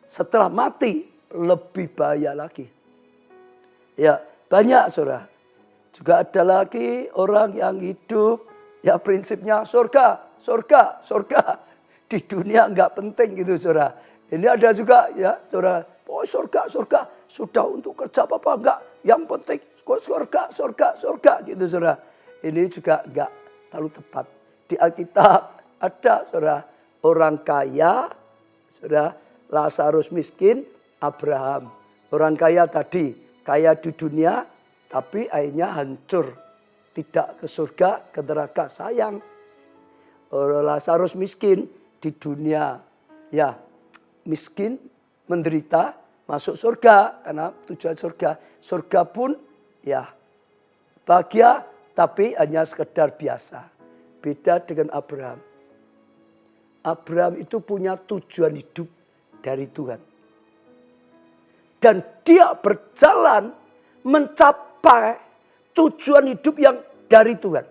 setelah mati lebih bahaya lagi. Ya, banyak saudara. Juga ada lagi orang yang hidup ya prinsipnya surga, surga, surga. Di dunia enggak penting gitu saudara. Ini ada juga ya saudara. Oh surga, surga. Sudah untuk kerja apa enggak. Yang penting surga, surga, surga gitu saudara. Ini juga enggak terlalu tepat. Di Alkitab ada saudara. Orang kaya, saudara, Lazarus miskin, Abraham. Orang kaya tadi, kaya di dunia, tapi akhirnya hancur. Tidak ke surga, ke neraka, sayang. Orang Lazarus miskin di dunia, ya miskin, menderita, masuk surga. Karena tujuan surga. Surga pun, ya bahagia, tapi hanya sekedar biasa. Beda dengan Abraham. Abraham itu punya tujuan hidup dari Tuhan. Dan dia berjalan mencapai tujuan hidup yang dari Tuhan.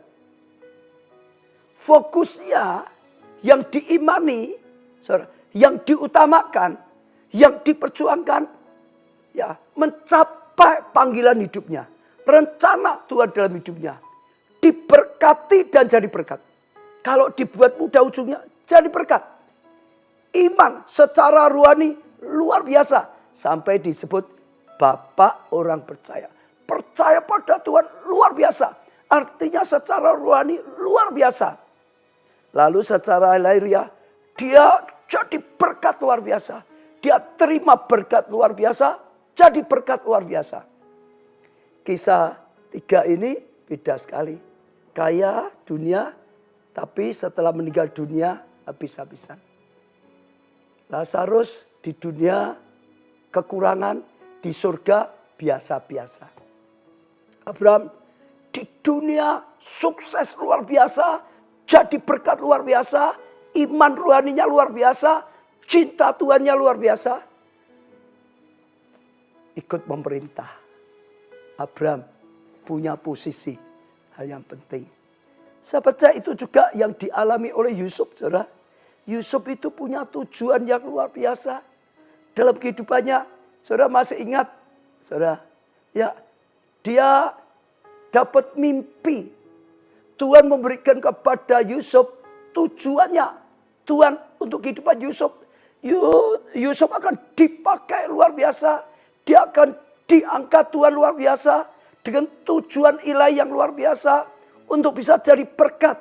Fokusnya yang diimani, yang diutamakan, yang diperjuangkan, ya mencapai panggilan hidupnya. Rencana Tuhan dalam hidupnya. Diberkati dan jadi berkat. Kalau dibuat mudah ujungnya, jadi berkat. Iman secara rohani luar biasa. Sampai disebut Bapak orang percaya. Percaya pada Tuhan luar biasa. Artinya secara rohani luar biasa. Lalu secara lahiriah dia jadi berkat luar biasa. Dia terima berkat luar biasa. Jadi berkat luar biasa. Kisah 3 ini beda sekali. Kaya dunia. Tapi setelah meninggal dunia habis-habisan. Lazarus di dunia kekurangan, di surga biasa-biasa. Abraham di dunia sukses luar biasa, jadi berkat luar biasa, iman rohaninya luar biasa, cinta Tuhannya luar biasa. Ikut memerintah. Abraham punya posisi, hal yang penting. Saya percaya itu juga yang dialami oleh Yusuf, saudara. Yusuf itu punya tujuan yang luar biasa. Dalam kehidupannya, saudara masih ingat, saudara. Ya, dia dapat mimpi. Tuhan memberikan kepada Yusuf tujuannya. Tuhan untuk kehidupan Yusuf. Yusuf akan dipakai luar biasa. Dia akan diangkat Tuhan luar biasa. Dengan tujuan ilahi yang luar biasa. Untuk bisa jadi berkat.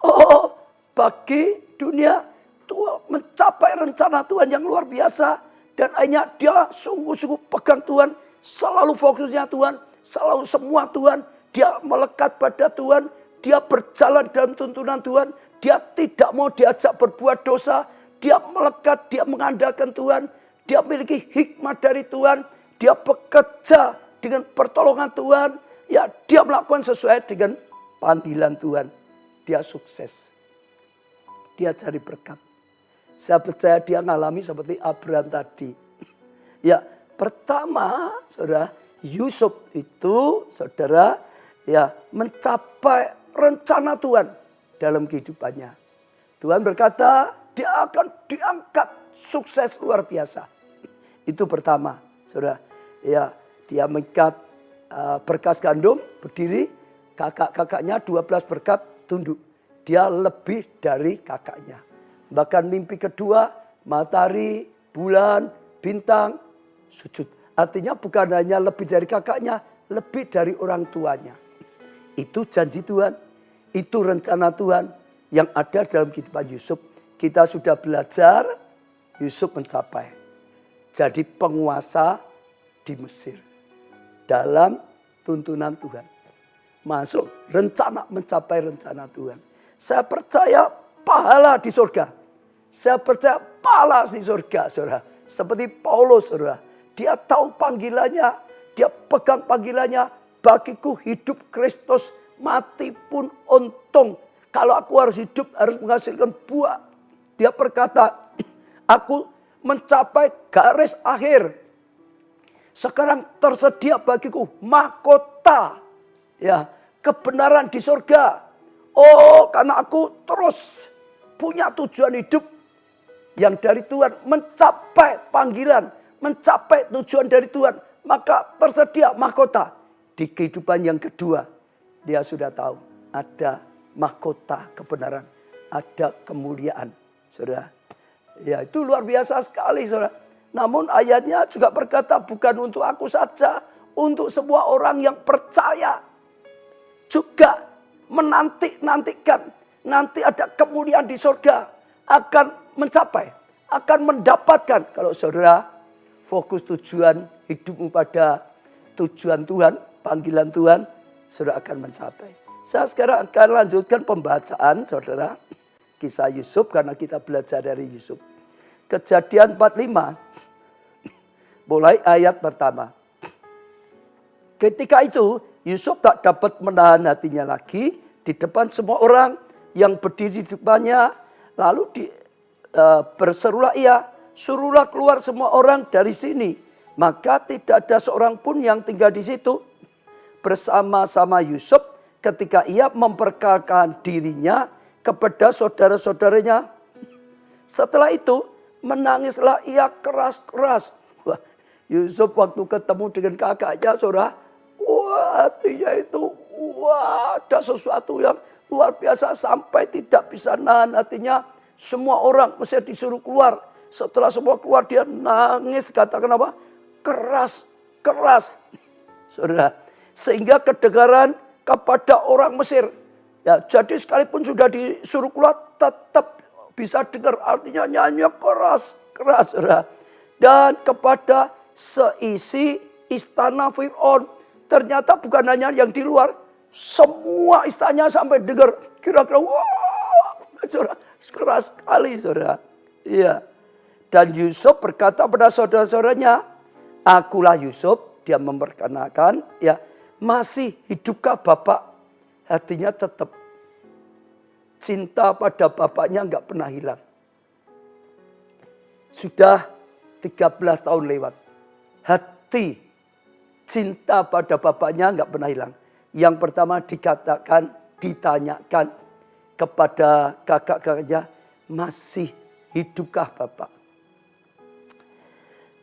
Oh, bagi dunia Tuhan mencapai rencana Tuhan yang luar biasa. Dan akhirnya dia sungguh-sungguh pegang Tuhan. Selalu fokusnya Tuhan. Selalu semua Tuhan. Dia melekat pada Tuhan. Dia berjalan dalam tuntunan Tuhan. Dia tidak mau diajak berbuat dosa. Dia melekat, dia mengandalkan Tuhan. Dia memiliki hikmat dari Tuhan. Dia bekerja dengan pertolongan Tuhan. Ya, dia melakukan sesuai dengan panggilan Tuhan. Dia sukses. Dia cari berkat. Saya percaya dia mengalami seperti Abraham tadi. Ya, Pertama, saudara, Yusuf itu, saudara, ya mencapai rencana Tuhan dalam kehidupannya. Tuhan berkata, dia akan diangkat sukses luar biasa. Itu pertama, saudara. Ya, dia mengikat berkas gandum, berdiri, kakak-kakaknya 12 berkat tunduk. Dia lebih dari kakaknya. Bahkan mimpi kedua, matahari, bulan, bintang, sujud. Artinya bukan hanya lebih dari kakaknya, lebih dari orang tuanya. Itu janji Tuhan, itu rencana Tuhan yang ada dalam kehidupan Yusuf. Kita sudah belajar, Yusuf mencapai jadi penguasa di Mesir. Dalam tuntunan Tuhan. Masuk rencana, mencapai rencana Tuhan. Saya percaya pahala di surga. Saya percaya pahala di surga, saudara. Seperti Paulus, saudara. Dia tahu panggilannya, dia pegang panggilannya. Bagiku hidup Kristus, mati pun untung. Kalau aku harus hidup, harus menghasilkan buah. Dia berkata, aku mencapai garis akhir. Sekarang tersedia bagiku mahkota, ya, kebenaran di surga. Oh, karena aku terus punya tujuan hidup yang dari Tuhan, mencapai panggilan, mencapai tujuan dari Tuhan, maka tersedia mahkota. Di kehidupan yang kedua, dia sudah tahu ada mahkota kebenaran, ada kemuliaan, saudara. Ya, itu luar biasa sekali, saudara. Namun ayatnya juga berkata bukan untuk aku saja, untuk semua orang yang percaya. Juga menantikan, nanti ada kemuliaan di surga, akan mencapai, akan mendapatkan. Kalau saudara fokus tujuan hidupmu pada tujuan Tuhan, panggilan Tuhan, saudara akan mencapai. Saya sekarang akan lanjutkan pembacaan, saudara, kisah Yusuf karena kita belajar dari Yusuf. Kejadian 45, mulai ayat pertama. Ketika itu Yusuf tak dapat menahan hatinya lagi di depan semua orang yang berdiri di depannya. Lalu berserulah ia, suruhlah keluar semua orang dari sini. Maka tidak ada seorang pun yang tinggal di situ bersama-sama Yusuf ketika ia memperkenalkan dirinya kepada saudara-saudaranya. Setelah itu menangislah ia keras-keras. Wah, Yusuf waktu ketemu dengan kakaknya, saudara, wah, hatinya itu, wah, ada sesuatu yang luar biasa sampai tidak bisa nahan hatinya. Semua orang mesti disuruh keluar. Setelah semua keluar dia nangis, katakan apa? Keras, keras. Saudara, sehingga kedengaran kepada orang Mesir. Ya, jadi sekalipun sudah disuruh keluar tetap bisa dengar, artinya nyanyi keras, keras, saudara. Dan kepada seisi istana Fir'aun. Ternyata bukan hanya yang di luar, semua istananya sampai dengar. Kira-kira, wah, saudara, keras sekali, saudara. Iya. Dan Yusuf berkata pada saudara-saudaranya, akulah Yusuf. Dia memperkenalkan, ya, masih hidupkah Bapak? Hatinya tetap cinta pada bapaknya enggak pernah hilang. Sudah 13 tahun lewat. Hati cinta pada bapaknya enggak pernah hilang. Yang pertama dikatakan, ditanyakan kepada kakak-kakaknya, masih hidupkah Bapak?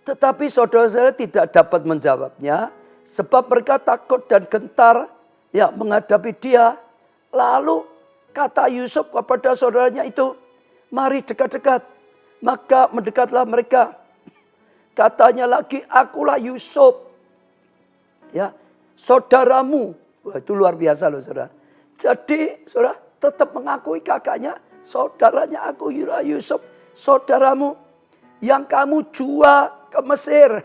Tetapi saudara-saudara tidak dapat menjawabnya. Sebab mereka takut dan gentar, ya, menghadapi dia. Lalu kata Yusuf kepada saudaranya itu, mari dekat-dekat. Maka mendekatlah mereka. Katanya lagi, akulah Yusuf, ya, saudaramu. Wah, itu luar biasa loh, saudara. Jadi saudara tetap mengakui kakaknya, saudaranya, aku Yusuf, saudaramu yang kamu jual ke Mesir.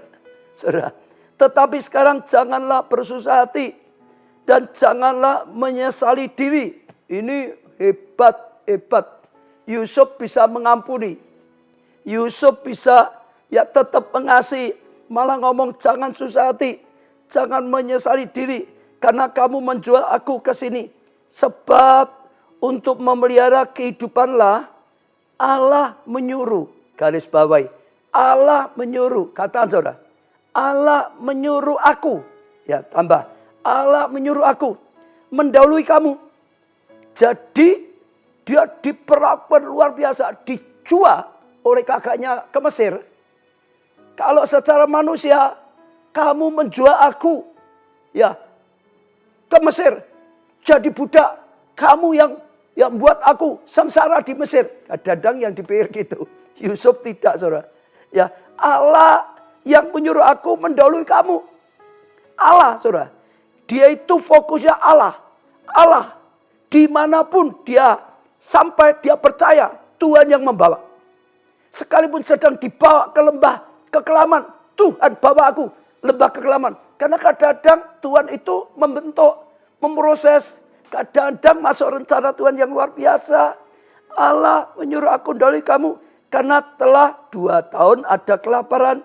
Saudara, tetapi sekarang janganlah bersusah hati dan janganlah menyesali diri. Ini hebat, hebat. Yusuf bisa mengampuni. Yusuf bisa, ya, tetap mengasihi. Malah ngomong jangan susah hati, jangan menyesali diri karena kamu menjual aku ke sini. Sebab untuk memelihara kehidupanlah Allah menyuruh. Garis bawahi, Allah menyuruh. Kata saudara, Allah menyuruh aku. Ya, tambah. Allah menyuruh aku mendahului kamu. Jadi dia diperlakukan luar biasa. Dijual oleh kakaknya ke Mesir. Kalau secara manusia, kamu menjual aku, ya, ke Mesir. Jadi budak. Kamu yang buat aku sengsara di Mesir. Kadang-kadang yang dipikir gitu. Yusuf tidak, saudara. Ya, Allah yang menyuruh aku mendahului kamu. Allah, saudara. Dia itu fokusnya Allah. Allah. Dimanapun dia sampai dia percaya Tuhan yang membawa. Sekalipun sedang dibawa ke lembah kekelaman, Tuhan bawa aku lembah kekelaman. Karena kadang-kadang Tuhan itu membentuk, memproses. Kadang-kadang masuk rencana Tuhan yang luar biasa. Allah menyuruh aku mendahului kamu. Karena telah 2 tahun ada kelaparan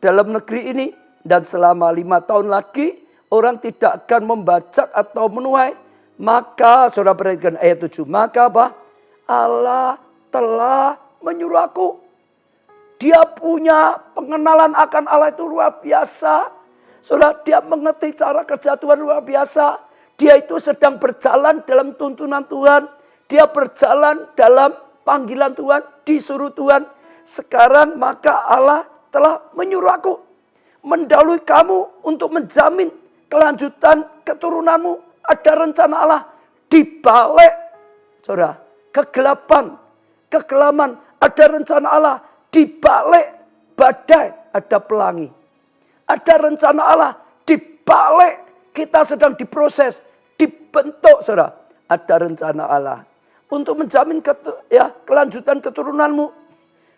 dalam negeri ini. Dan selama 5 tahun lagi orang tidak akan membajak atau menuai. Maka saudara perhatikan ayat 7. Maka apa? Allah telah menyuruh aku. Dia punya pengenalan akan Allah itu luar biasa. Saudara, dia mengerti cara kerja Tuhan luar biasa. Dia itu sedang berjalan dalam tuntunan Tuhan. Dia berjalan dalam panggilan Tuhan, disuruh Tuhan. Sekarang maka Allah telah menyuruh aku mendahului kamu untuk menjamin kelanjutan keturunanmu. Ada rencana Allah di balik, saudara, kegelapan, kekelaman. Ada rencana Allah di balik badai, ada pelangi. Ada rencana Allah di balik kita sedang diproses, dibentuk, saudara. Ada rencana Allah untuk menjamin kelanjutan keturunanmu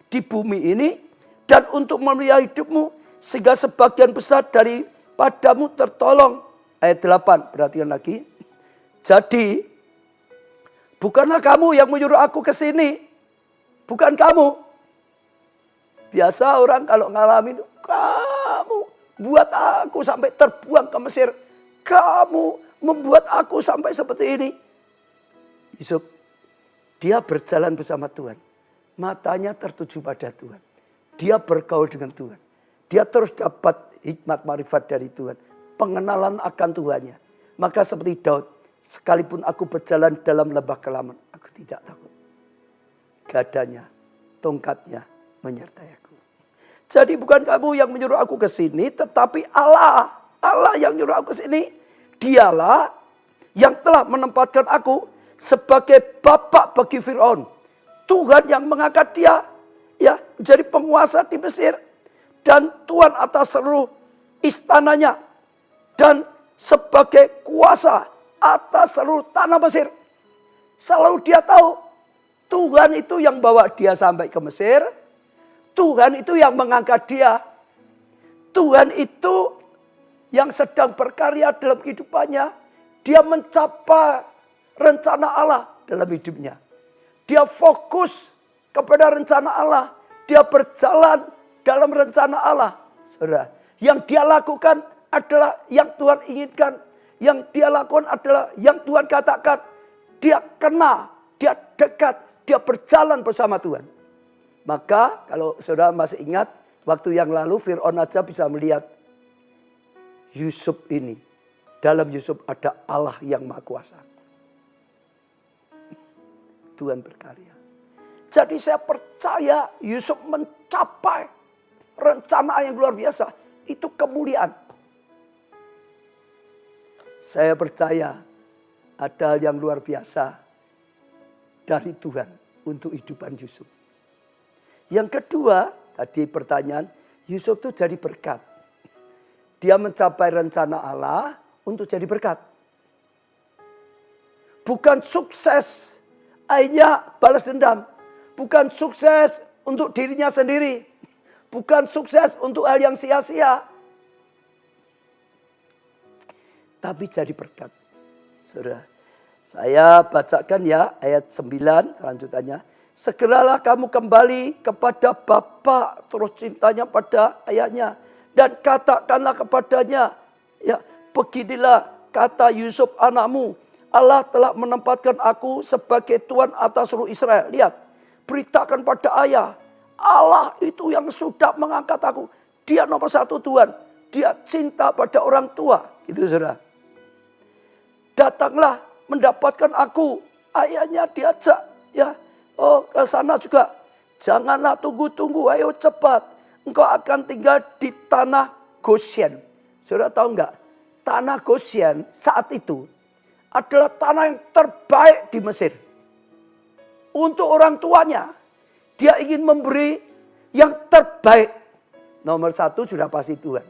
di bumi ini dan untuk memelihara hidupmu sehingga sebagian besar daripadamu tertolong. Ayat 8, perhatikan lagi. Jadi, bukanlah kamu yang menyuruh aku ke sini. Bukan kamu. Biasa orang kalau ngalamin, kamu buat aku sampai terbuang ke Mesir. Kamu membuat aku sampai seperti ini. Yusuf, dia berjalan bersama Tuhan. Matanya tertuju pada Tuhan. Dia bergaul dengan Tuhan. Dia terus dapat hikmat marifat dari Tuhan. Pengenalan akan Tuhannya. Maka seperti Daud, sekalipun aku berjalan dalam lembah kelaman, aku tidak takut. Gadanya, tongkatnya menyertai aku. Jadi bukan kamu yang menyuruh aku ke sini, tetapi Allah. Allah yang menyuruh aku ke sini. Dialah yang telah menempatkan aku sebagai bapak bagi Firaun. Tuhan yang mengangkat dia ya menjadi penguasa di Mesir. Dan Tuhan atas seluruh istananya. Dan sebagai kuasa atas seluruh tanah Mesir. Selalu dia tahu Tuhan itu yang bawa dia sampai ke Mesir. Tuhan itu yang mengangkat dia. Tuhan itu yang sedang berkarya dalam kehidupannya. Dia mencapai rencana Allah dalam hidupnya. Dia fokus kepada rencana Allah. Dia berjalan dalam rencana Allah. Saudara, yang dia lakukan adalah yang Tuhan inginkan. Yang dia lakukan adalah yang Tuhan katakan. Dia kena, dia dekat, dia berjalan bersama Tuhan. Maka kalau saudara masih ingat, waktu yang lalu Fir'aun aja bisa melihat Yusuf ini. Dalam Yusuf ada Allah yang Maha Kuasa. Tuhan berkarya. Jadi saya percaya Yusuf mencapai rencana yang luar biasa. Itu kemuliaan. Saya percaya ada hal yang luar biasa dari Tuhan untuk kehidupan Yusuf. Yang kedua, tadi pertanyaan, Yusuf itu jadi berkat. Dia mencapai rencana Allah untuk jadi berkat. Bukan sukses, akhirnya balas dendam. Bukan sukses untuk dirinya sendiri. Bukan sukses untuk hal yang sia-sia. Tapi jadi berkat. Saudara, saya bacakan ya ayat 9 selanjutnya. Segeralah kamu kembali kepada Bapa, terus cintanya pada ayahnya. Dan katakanlah kepadanya, ya beginilah kata Yusuf anakmu. Allah telah menempatkan aku sebagai Tuhan atas seluruh Israel. Lihat, beritakan pada ayah. Allah itu yang sudah mengangkat aku. Dia nomor 1 Tuhan. dia cinta pada orang tua. Itu saudara. Datanglah mendapatkan aku. Ayahnya diajak. Ya, oh ke sana juga. Janganlah tunggu-tunggu, ayo cepat. Engkau akan tinggal di tanah Goshen. Saudara tahu enggak? Tanah Goshen saat itu adalah tanah yang terbaik di Mesir. Untuk orang tuanya, dia ingin memberi yang terbaik. Nomor satu sudah pasti Tuhan.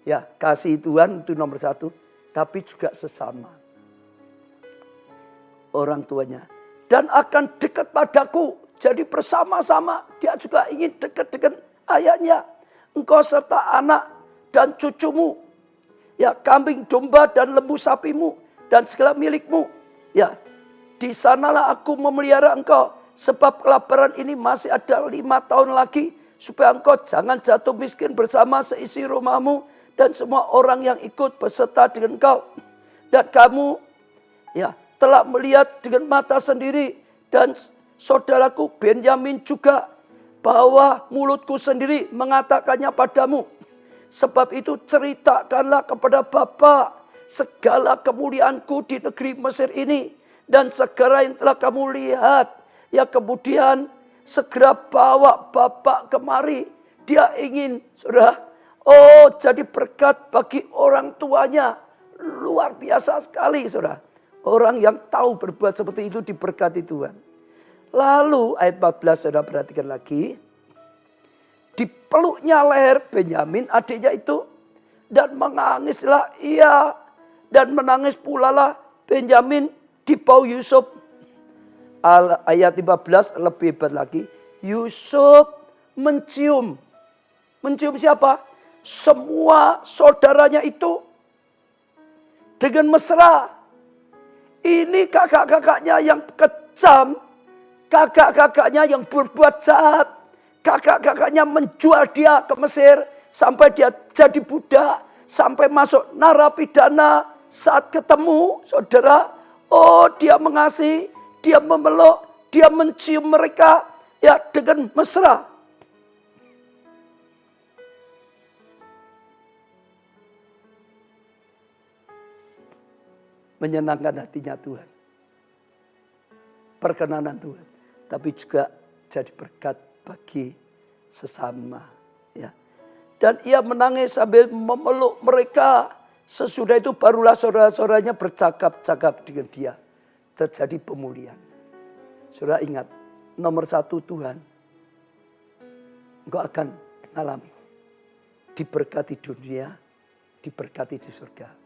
Ya, kasih Tuhan itu nomor satu. Tapi juga sesama orang tuanya. Dan akan dekat padaku. Jadi bersama-sama dia juga ingin dekat dengan ayahnya. Engkau serta anak dan cucumu. Ya, kambing, domba dan lembu sapimu. Dan segala milikmu. Ya, di sanalah aku memelihara engkau. Sebab kelaparan ini masih ada 5 tahun lagi. Supaya engkau jangan jatuh miskin bersama seisi rumahmu. Dan semua orang yang ikut beserta dengan engkau. Dan kamu ya telah melihat dengan mata sendiri. Dan saudaraku Benyamin juga. Bahwa mulutku sendiri mengatakannya padamu. Sebab itu ceritakanlah kepada Bapa segala kemuliaanku di negeri Mesir ini. Dan segera yang telah kamu lihat. Ya kemudian segera bawa Bapak kemari. Dia ingin saudara. Oh jadi berkat bagi orang tuanya. Luar biasa sekali saudara. Orang yang tahu berbuat seperti itu diberkati Tuhan. Lalu ayat 14 saudara perhatikan lagi. Dipeluknya leher Benyamin adiknya itu. Dan menangislah ia. Dan menangis pula lah Benyamin di bau Yusuf. Ayat 15 lebih hebat lagi. Yusuf mencium. Mencium siapa? Semua saudaranya itu. Dengan mesra. Ini kakak-kakaknya yang kejam. Kakak-kakaknya yang berbuat jahat. Kakak-kakaknya menjual dia ke Mesir. Sampai dia jadi budak. Sampai masuk narapidana. Saat ketemu saudara. Oh dia mengasihi. Dia memeluk. Dia mencium mereka. Ya dengan mesra. Menyenangkan hatinya Tuhan. Perkenanan Tuhan. Tapi juga jadi berkat bagi sesama. Ya. Dan ia menangis sambil memeluk mereka. Sesudah itu barulah saudara-saudaranya bercakap-cakap dengan dia. Terjadi pemulihan. Saudara ingat. Nomor satu Tuhan. Engkau akan alami. Diberkati dunia. Diberkati di surga.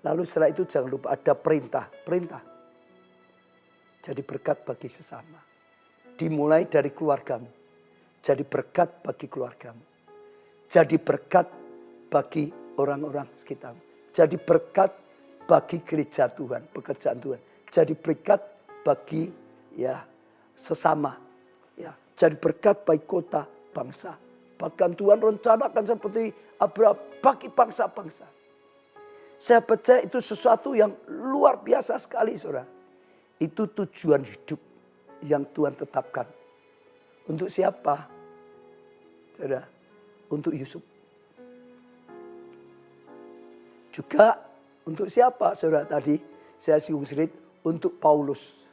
Lalu setelah itu jangan lupa ada perintah. Perintah. Jadi berkat bagi sesama. Dimulai dari keluargamu. Jadi berkat bagi keluargamu. Jadi berkat bagi orang-orang sekitarmu. Jadi berkat bagi gereja Tuhan. Pekerjaan Tuhan. Jadi berkat bagi ya sesama. Ya, jadi berkat bagi kota bangsa. Bahkan Tuhan rencanakan seperti Abraham bagi bangsa-bangsa. Saya percaya itu sesuatu yang luar biasa sekali saudara. Itu tujuan hidup yang Tuhan tetapkan. Untuk siapa? Saudara, untuk Yusuf. Juga untuk siapa saudara tadi? Saya singgung sedikit untuk Paulus.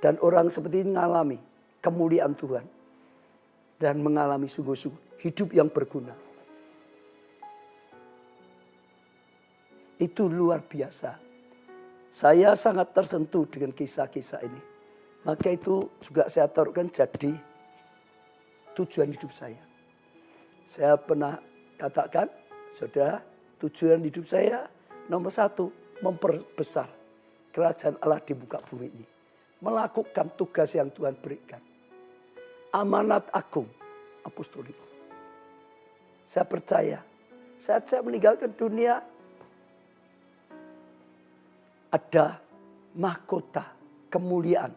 Dan orang seperti ini mengalami kemuliaan Tuhan. Dan mengalami sungguh-sungguh hidup yang berguna. Itu luar biasa. Saya sangat tersentuh dengan kisah-kisah ini. Maka itu juga saya taruhkan jadi tujuan hidup saya. Saya pernah katakan, saudara, tujuan hidup saya nomor satu, memperbesar kerajaan Allah di muka bumi ini. Melakukan tugas yang Tuhan berikan. Amanat agung, apostolik. Saya percaya, saat saya meninggalkan dunia, ada mahkota kemuliaan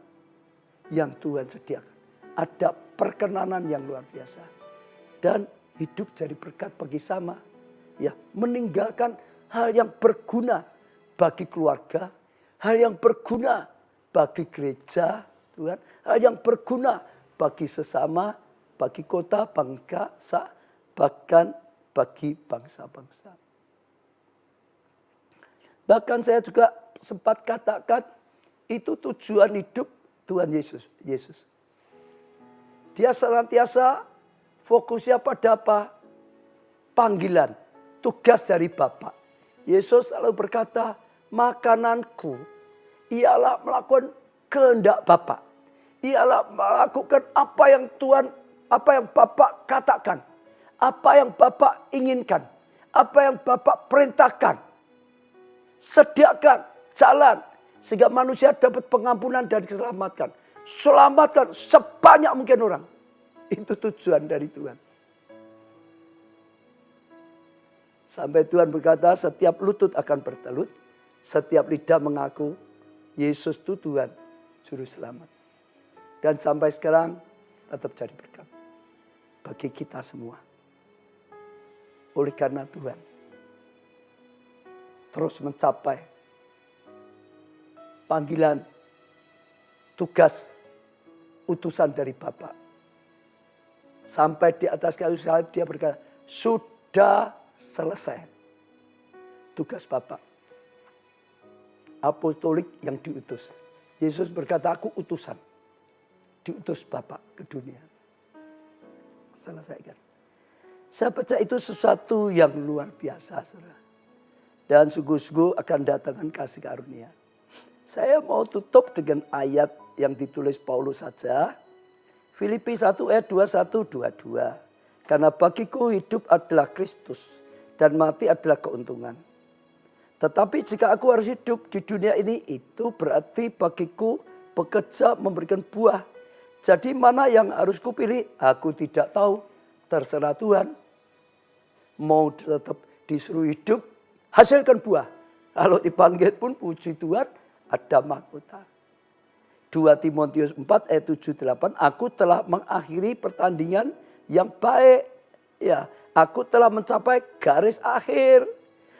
yang Tuhan sediakan. Ada perkenanan yang luar biasa. Dan hidup jadi berkat bagi sama. Ya, meninggalkan hal yang berguna bagi keluarga. Hal yang berguna bagi gereja. Tuhan. Hal yang berguna bagi sesama. Bagi kota, bangsa. Bahkan bagi bangsa-bangsa. Bahkan saya juga sempat katakan itu tujuan hidup Tuhan Yesus. Dia senantiasa fokusnya pada apa? Panggilan, tugas dari Bapa. Yesus selalu berkata, makananku ialah melakukan kehendak Bapa. Ialah melakukan apa yang Bapa katakan. Apa yang Bapa inginkan. Apa yang Bapa perintahkan. Sediakan jalan sehingga manusia dapat pengampunan dan diselamatkan. Selamatkan sebanyak mungkin orang. Itu tujuan dari Tuhan. Sampai Tuhan berkata setiap lutut akan bertelut. Setiap lidah mengaku Yesus itu Tuhan juru selamat. Dan sampai sekarang tetap jadi berkat. Bagi kita semua. Oleh karena Tuhan terus mencapai panggilan tugas utusan dari Bapa. Sampai di atas kayu salib dia berkata, sudah selesai tugas Bapa. Apostolik yang diutus. Yesus berkata, aku utusan. Diutus Bapa ke dunia. Selesaikan. Saya percaya itu sesuatu yang luar biasa, saudara. Dan sungguh-sungguh akan datangkan kasih karunia. Saya mau tutup dengan ayat yang ditulis Paulus saja. Filipi 1 ayat 21-22. Karena bagiku hidup adalah Kristus dan mati adalah keuntungan. Tetapi jika aku harus hidup di dunia ini, itu berarti bagiku bekerja memberikan buah. Jadi mana yang harus kupilih? Aku tidak tahu. Terserah Tuhan. Mau tetap disuruh hidup, hasilkan buah. Kalau dipanggil pun puji Tuhan, ada mahkota. 2 Timotius 4 ayat 7-8. Aku telah mengakhiri pertandingan yang baik. Ya, aku telah mencapai garis akhir.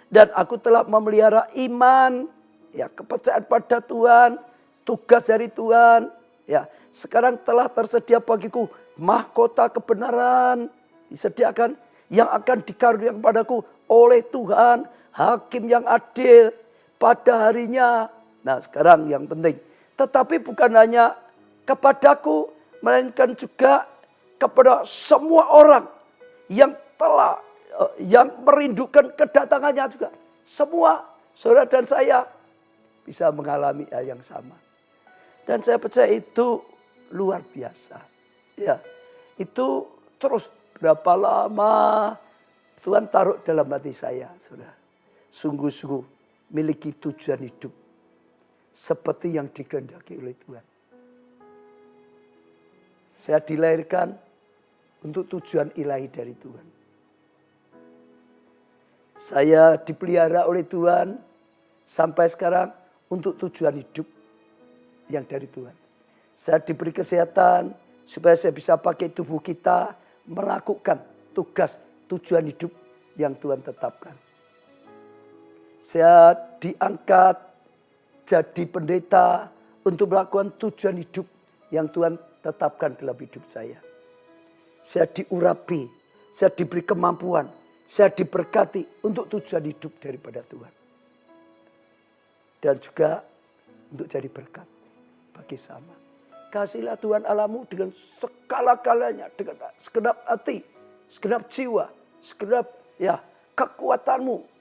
Dan aku telah memelihara iman. Ya, kepercayaan pada Tuhan. Tugas dari Tuhan. Ya, sekarang telah tersedia bagiku mahkota kebenaran. Disediakan yang akan dikaruniakan padaku oleh Tuhan. Hakim yang adil pada harinya. Nah sekarang yang penting. Tetapi bukan hanya kepadaku. Melainkan juga kepada semua orang. Yang merindukan kedatangannya juga. Semua saudara dan saya bisa mengalami hal yang sama. Dan saya percaya itu luar biasa. Ya, itu terus berapa lama Tuhan taruh dalam hati saya, saudara. Sungguh-sungguh miliki tujuan hidup seperti yang dikehendaki oleh Tuhan. Saya dilahirkan untuk tujuan ilahi dari Tuhan. Saya dipelihara oleh Tuhan sampai sekarang untuk tujuan hidup yang dari Tuhan. Saya diberi kesehatan supaya saya bisa pakai tubuh kita melakukan tugas tujuan hidup yang Tuhan tetapkan. Saya diangkat jadi pendeta untuk melakukan tujuan hidup yang Tuhan tetapkan dalam hidup saya. Saya diurapi, saya diberi kemampuan, saya diberkati untuk tujuan hidup daripada Tuhan. Dan juga untuk jadi berkat bagi sama. Kasihlah Tuhan Allahmu dengan segala-galanya, dengan segenap hati, segenap jiwa, segenap kekuatanmu.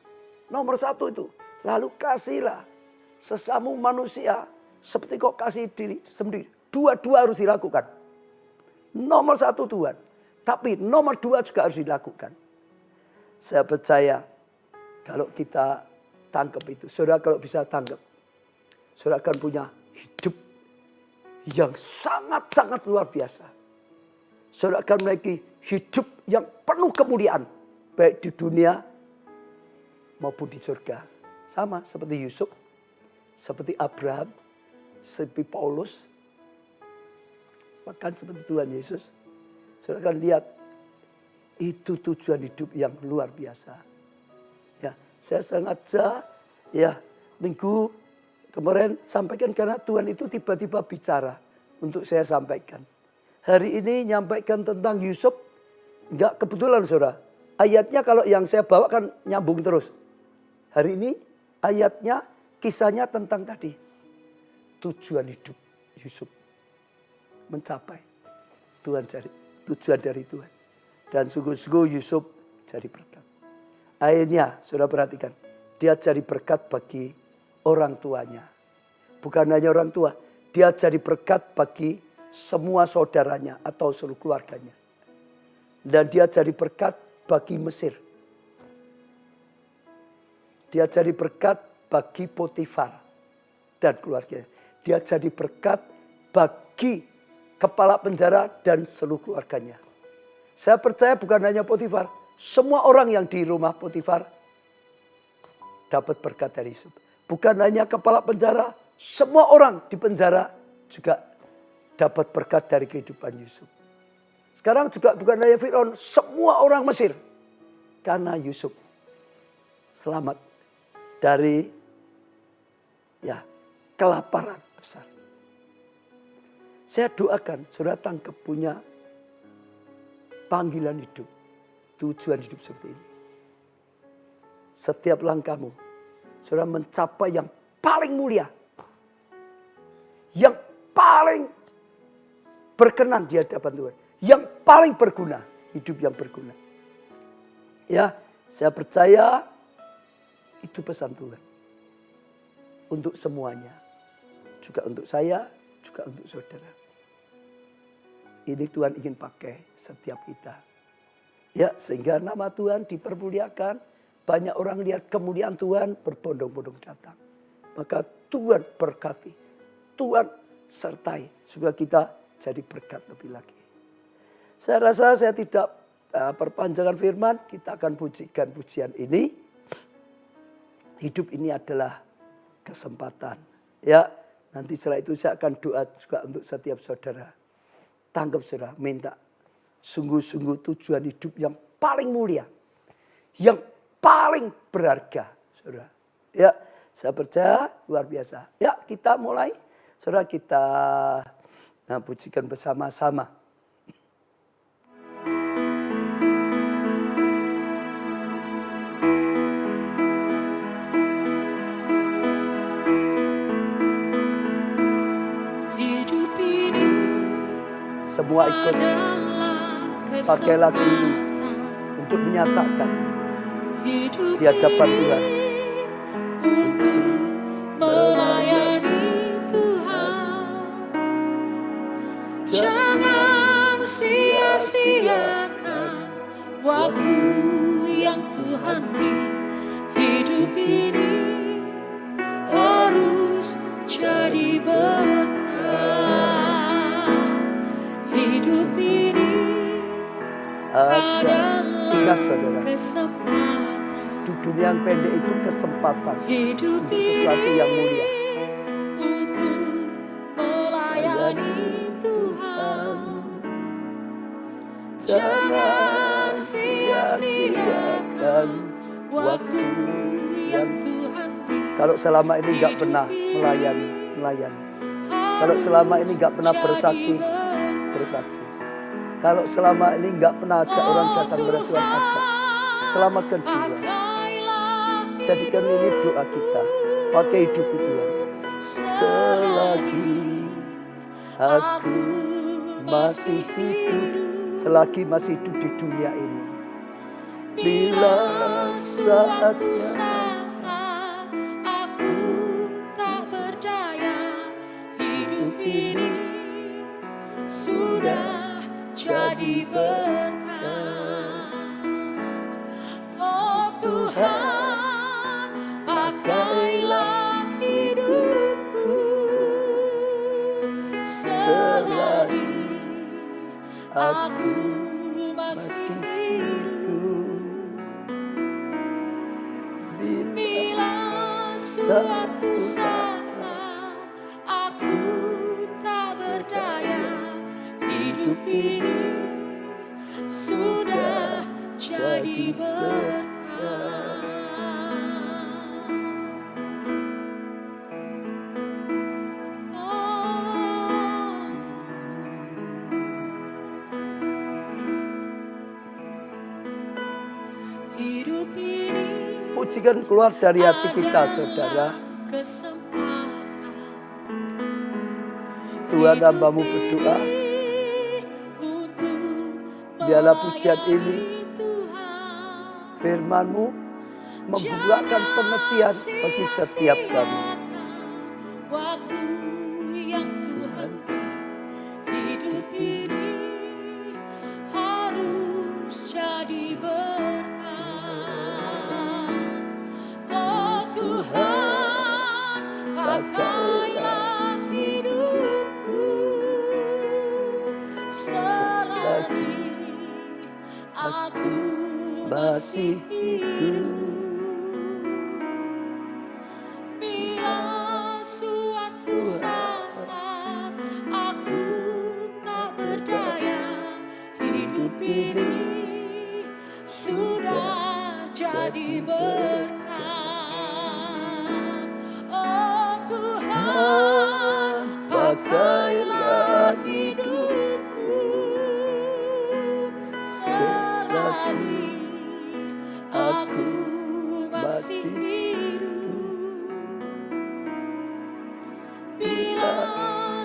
Nomor 1 itu. Lalu kasihlah sesamu manusia seperti kau kasih diri sendiri. Dua-dua harus dilakukan. Nomor 1 Tuhan. Tapi nomor 2 juga harus dilakukan. Saya percaya kalau kita tangkap itu. Saudara kalau bisa tangkap. Saudara akan punya hidup yang sangat-sangat luar biasa. Saudara akan memiliki hidup yang penuh kemuliaan. Baik di dunia maupun di surga. Sama seperti Yusuf, seperti Abraham, seperti Paulus, bahkan seperti Tuhan Yesus. Saudara akan lihat itu tujuan hidup yang luar biasa. Ya, saya sengaja minggu kemarin sampaikan karena Tuhan itu tiba-tiba bicara untuk saya sampaikan. Hari ini nyampaikan tentang Yusuf, enggak kebetulan saudara. ayatnya kalau yang saya bawa kan nyambung terus. Hari ini ayatnya kisahnya tentang tadi. Tujuan hidup Yusuf. Mencapai tujuan dari Tuhan. Dan sungguh-sungguh Yusuf jadi berkat. Akhirnya saudara perhatikan. Dia jadi berkat bagi orang tuanya. Bukan hanya orang tua. Dia jadi berkat bagi semua saudaranya atau seluruh keluarganya. Dan dia jadi berkat bagi Mesir. Dia jadi berkat bagi Potifar dan keluarganya. Dia jadi berkat bagi kepala penjara dan seluruh keluarganya. Saya percaya bukan hanya Potifar. Semua orang yang di rumah Potifar dapat berkat dari Yusuf. Bukan hanya kepala penjara. Semua orang di penjara juga dapat berkat dari kehidupan Yusuf. Sekarang juga bukan hanya Firaun. Semua orang Mesir. Karena Yusuf selamat dari kelaparan besar. Saya doakan saudara tangkap punya panggilan hidup, tujuan hidup seperti ini. Setiap langkahmu, saudara mencapai yang paling mulia, yang paling berkenan di hadapan Tuhan, yang paling berguna, hidup yang berguna. Ya, saya percaya itu pesan Tuhan untuk semuanya, juga untuk saya, juga untuk saudara. Ini Tuhan ingin pakai setiap kita. Ya, sehingga nama Tuhan dipermuliakan. Banyak orang lihat kemuliaan Tuhan berbondong-bondong datang. Maka Tuhan berkati. Tuhan sertai. Supaya kita jadi berkat lebih lagi. Saya rasa saya tidak perpanjangan firman. Kita akan pujikan pujian ini. Hidup ini adalah kesempatan. Ya, nanti setelah itu saya akan doa juga untuk setiap saudara. Tangkap saudara, minta sungguh-sungguh tujuan hidup yang paling mulia, yang paling berharga, saudara. Ya, saya percaya luar biasa. Ya, kita mulai, saudara, kita pujikan bersama-sama. Semua ikut pakai lagu ini untuk menyatakan di hadapan Tuhan. Untuk melayani Tuhan. Jangan sia-siakan waktu yang Tuhan beri. Hidup ini harus jadi berkat. Hidup ini adalah kesempatan. Di dunia yang pendek itu kesempatan Hidup untuk sesuatu yang mulia. Untuk melayani Tuhan. Jangan sia-siakan waktu yang Tuhan beri. Kalau selama ini nggak pernah melayani. Kalau selama ini nggak pernah bersaksi. Kalau selama ini nggak pernah ajak orang datang kepada Tuhan, ajak. Selamatkan jiwa. Jadikan ini doa kita. Pakai hidup Tuhan. Selagi aku masih hidup. Selagi masih hidup di dunia ini. Bila saatnya aku tak berdaya, hidup ini sudah jadi berkat. Oh Tuhan, pakailah hidupku selagi aku masih hidup. Bila suatu saat aku tak berdaya, hidup ini sudah jadi berkat. hidup ini. Pujikan keluar dari hati kita, saudara. Tuhan, hamba-Mu berdoa, biarlah pujian ini, firman-Mu membuahkan pengertian bagi setiap kami. Waktu yang Tuhan beri, hidup ini harus jadi berkat. Oh Tuhan, pakailah hidupku selagi aku masih hidup. Bila suatu saat aku tak berdaya, hidup ini sudah jadi berkat. Oh Tuhan, pakailah hidupku selagi aku masih hidup. Bila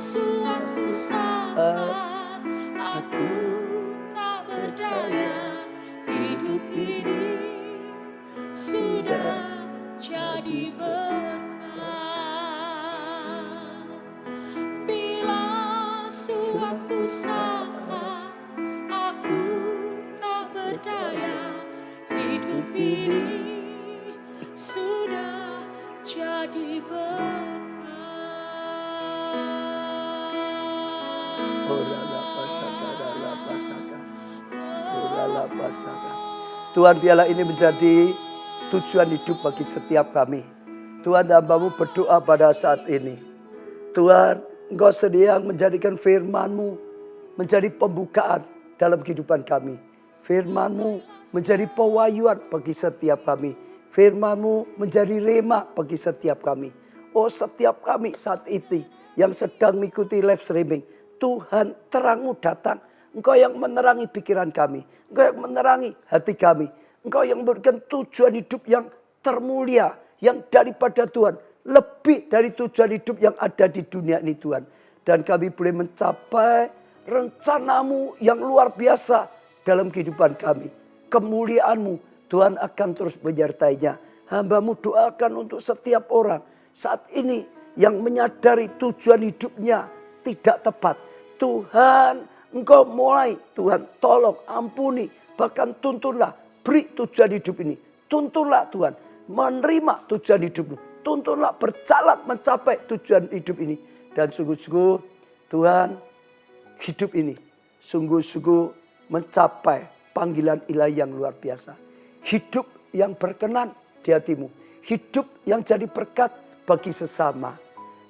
suatu saat aku tak berdaya, hidup ini sudah jadi berkat. Bila suatu saat aku tak berdaya, hidup ini sudah jadi berkat. Tuhan, biarlah ini menjadi tujuan hidup bagi setiap kami. Tuhan, hamba-Mu berdoa pada saat ini. Tuhan, Engkau sedang menjadikan firman-Mu menjadi pembukaan dalam kehidupan kami. Firman-Mu menjadi pewahyuan bagi setiap kami. Firman-Mu menjadi rema bagi setiap kami. Oh, setiap kami saat ini yang sedang mengikuti live streaming, Tuhan, terang-Mu datang. Engkau yang menerangi pikiran kami. Engkau yang menerangi hati kami. Engkau yang memberikan tujuan hidup yang termulia. Yang daripada Tuhan. Lebih dari tujuan hidup yang ada di dunia ini, Tuhan. Dan kami boleh mencapai rencana-Mu yang luar biasa dalam kehidupan kami. Kemuliaan-Mu, Tuhan akan terus menyertainya. Hamba-Mu doakan untuk setiap orang saat ini yang menyadari tujuan hidupnya tidak tepat. Tuhan, Engkau mulai, Tuhan tolong, ampuni, bahkan tuntunlah, beri tujuan hidup ini. Tuntunlah Tuhan, menerima tujuan hidup. Tuntunlah berjalan mencapai tujuan hidup ini. Dan sungguh-sungguh Tuhan, hidup ini sungguh-sungguh mencapai panggilan ilahi yang luar biasa. Hidup yang berkenan di hati-Mu. Hidup yang jadi berkat bagi sesama.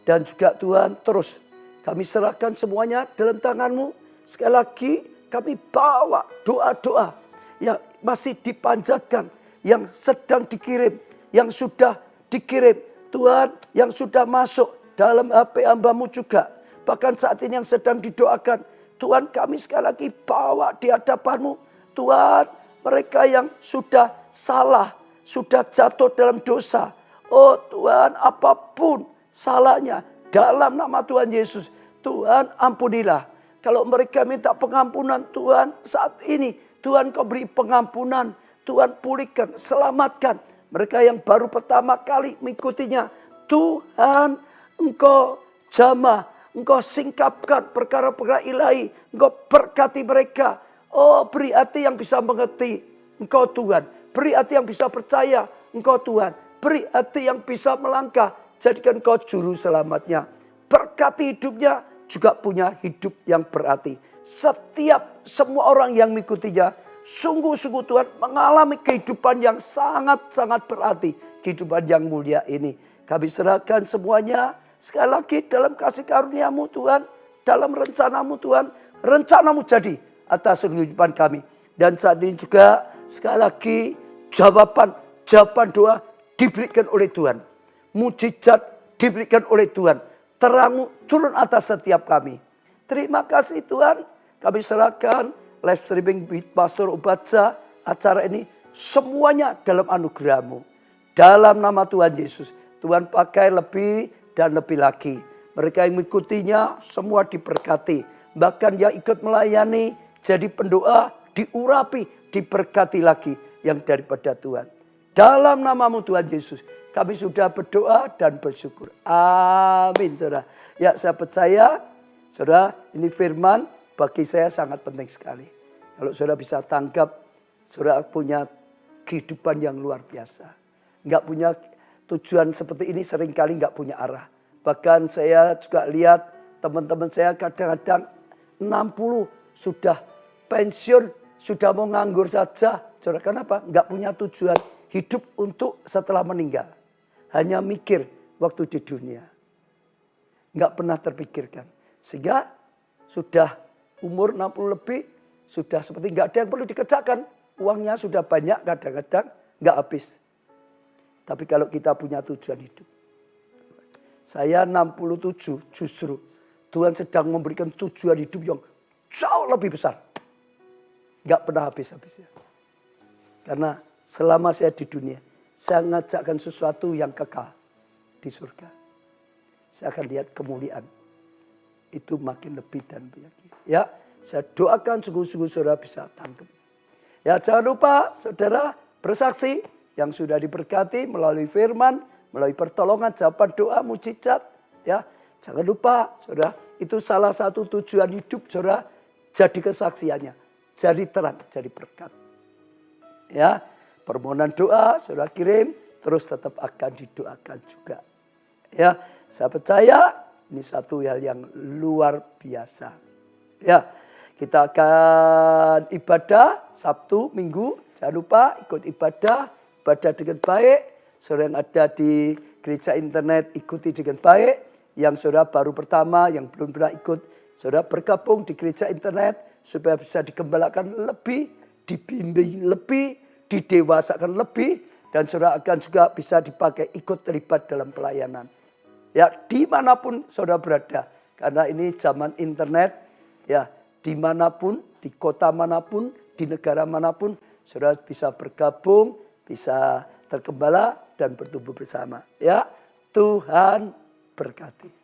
Dan juga Tuhan, terus kami serahkan semuanya dalam tangan-Mu. Sekali lagi kami bawa doa-doa yang masih dipanjatkan, yang sedang dikirim, yang sudah dikirim. Tuhan, yang sudah masuk dalam HP hamba-Mu juga. Bahkan saat ini yang sedang didoakan. Tuhan, kami sekali lagi bawa di hadapan-Mu. Tuhan, mereka yang sudah salah, sudah jatuh dalam dosa. Oh Tuhan, apapun salahnya dalam nama Tuhan Yesus, Tuhan ampunilah. Kalau mereka minta pengampunan, Tuhan saat ini, Tuhan Kau beri pengampunan. Tuhan pulihkan, selamatkan. Mereka yang baru pertama kali mengikutinya, Tuhan Engkau jamah, Engkau singkapkan perkara-perkara ilahi. Engkau berkati mereka. Oh, beri hati yang bisa mengerti Engkau Tuhan. Beri hati yang bisa percaya Engkau Tuhan. Beri hati yang bisa melangkah, jadikan Engkau juru selamatnya. Berkati hidupnya, juga punya hidup yang berarti. Semua orang yang mengikutinya, sungguh-sungguh Tuhan mengalami kehidupan yang sangat-sangat berarti. Kehidupan yang mulia ini. Kami serahkan semuanya sekali lagi dalam kasih karunia-Mu Tuhan. Dalam rencana-Mu Tuhan. Rencana-Mu jadi atas kehidupan kami. Dan saat ini juga sekali lagi jawaban doa diberikan oleh Tuhan. Mujizat diberikan oleh Tuhan. Terang turun atas setiap kami. Terima kasih Tuhan. Kami serahkan live streaming with Pastor Obatsa. Acara ini semuanya dalam anugerah-Mu. Dalam nama Tuhan Yesus, Tuhan pakai lebih dan lebih lagi. Mereka yang mengikutinya semua diberkati. Bahkan yang ikut melayani, jadi pendoa, diurapi, diberkati lagi yang daripada Tuhan. Dalam nama-Mu Tuhan Yesus, kami sudah berdoa dan bersyukur. Amin, saudara. Ya, saya percaya, saudara, ini firman bagi saya sangat penting sekali. Kalau saudara bisa tangkap, saudara punya kehidupan yang luar biasa. Enggak punya tujuan seperti ini, seringkali enggak punya arah. Bahkan saya juga lihat teman-teman saya kadang-kadang 60 sudah pensiun, sudah mau nganggur saja. Saudara, kenapa? Enggak punya tujuan hidup untuk setelah meninggal. Hanya mikir waktu di dunia. Enggak pernah terpikirkan. Sehingga sudah umur 60 lebih, sudah seperti enggak ada yang perlu dikerjakan. Uangnya sudah banyak, kadang-kadang enggak habis. Tapi kalau kita punya tujuan hidup. Saya 67 justru Tuhan sedang memberikan tujuan hidup yang jauh lebih besar. Enggak pernah habis-habisnya. Karena selama saya di dunia, saya ngajakkan sesuatu yang kekal di surga. Saya akan lihat kemuliaan. Itu makin lebih dan lebih lagi. Ya, saya doakan sungguh-sungguh saudara bisa tangkap. Ya, jangan lupa saudara bersaksi yang sudah diberkati melalui firman, melalui pertolongan, jawaban doa, mujizat. Ya, jangan lupa saudara, itu salah satu tujuan hidup saudara, jadi kesaksiannya, jadi terang, jadi berkat. Ya, permohonan doa saudara kirim, terus tetap akan didoakan juga. Ya, saya percaya ini satu hal yang luar biasa. Ya, kita akan ibadah Sabtu, Minggu. Jangan lupa ikut ibadah dengan baik. Saudara yang ada di gereja internet ikuti dengan baik. Yang saudara baru pertama, yang belum pernah ikut, saudara bergabung di gereja internet supaya bisa dikembalakan lebih, dibimbing lebih, didewasakan lebih. Dan saudara akan juga bisa dipakai ikut terlibat dalam pelayanan. Ya, dimanapun saudara berada. Karena ini zaman internet, ya, dimanapun, di kota manapun, di negara manapun, saudara bisa bergabung, bisa tergembala dan bertumbuh bersama. Ya, Tuhan berkati.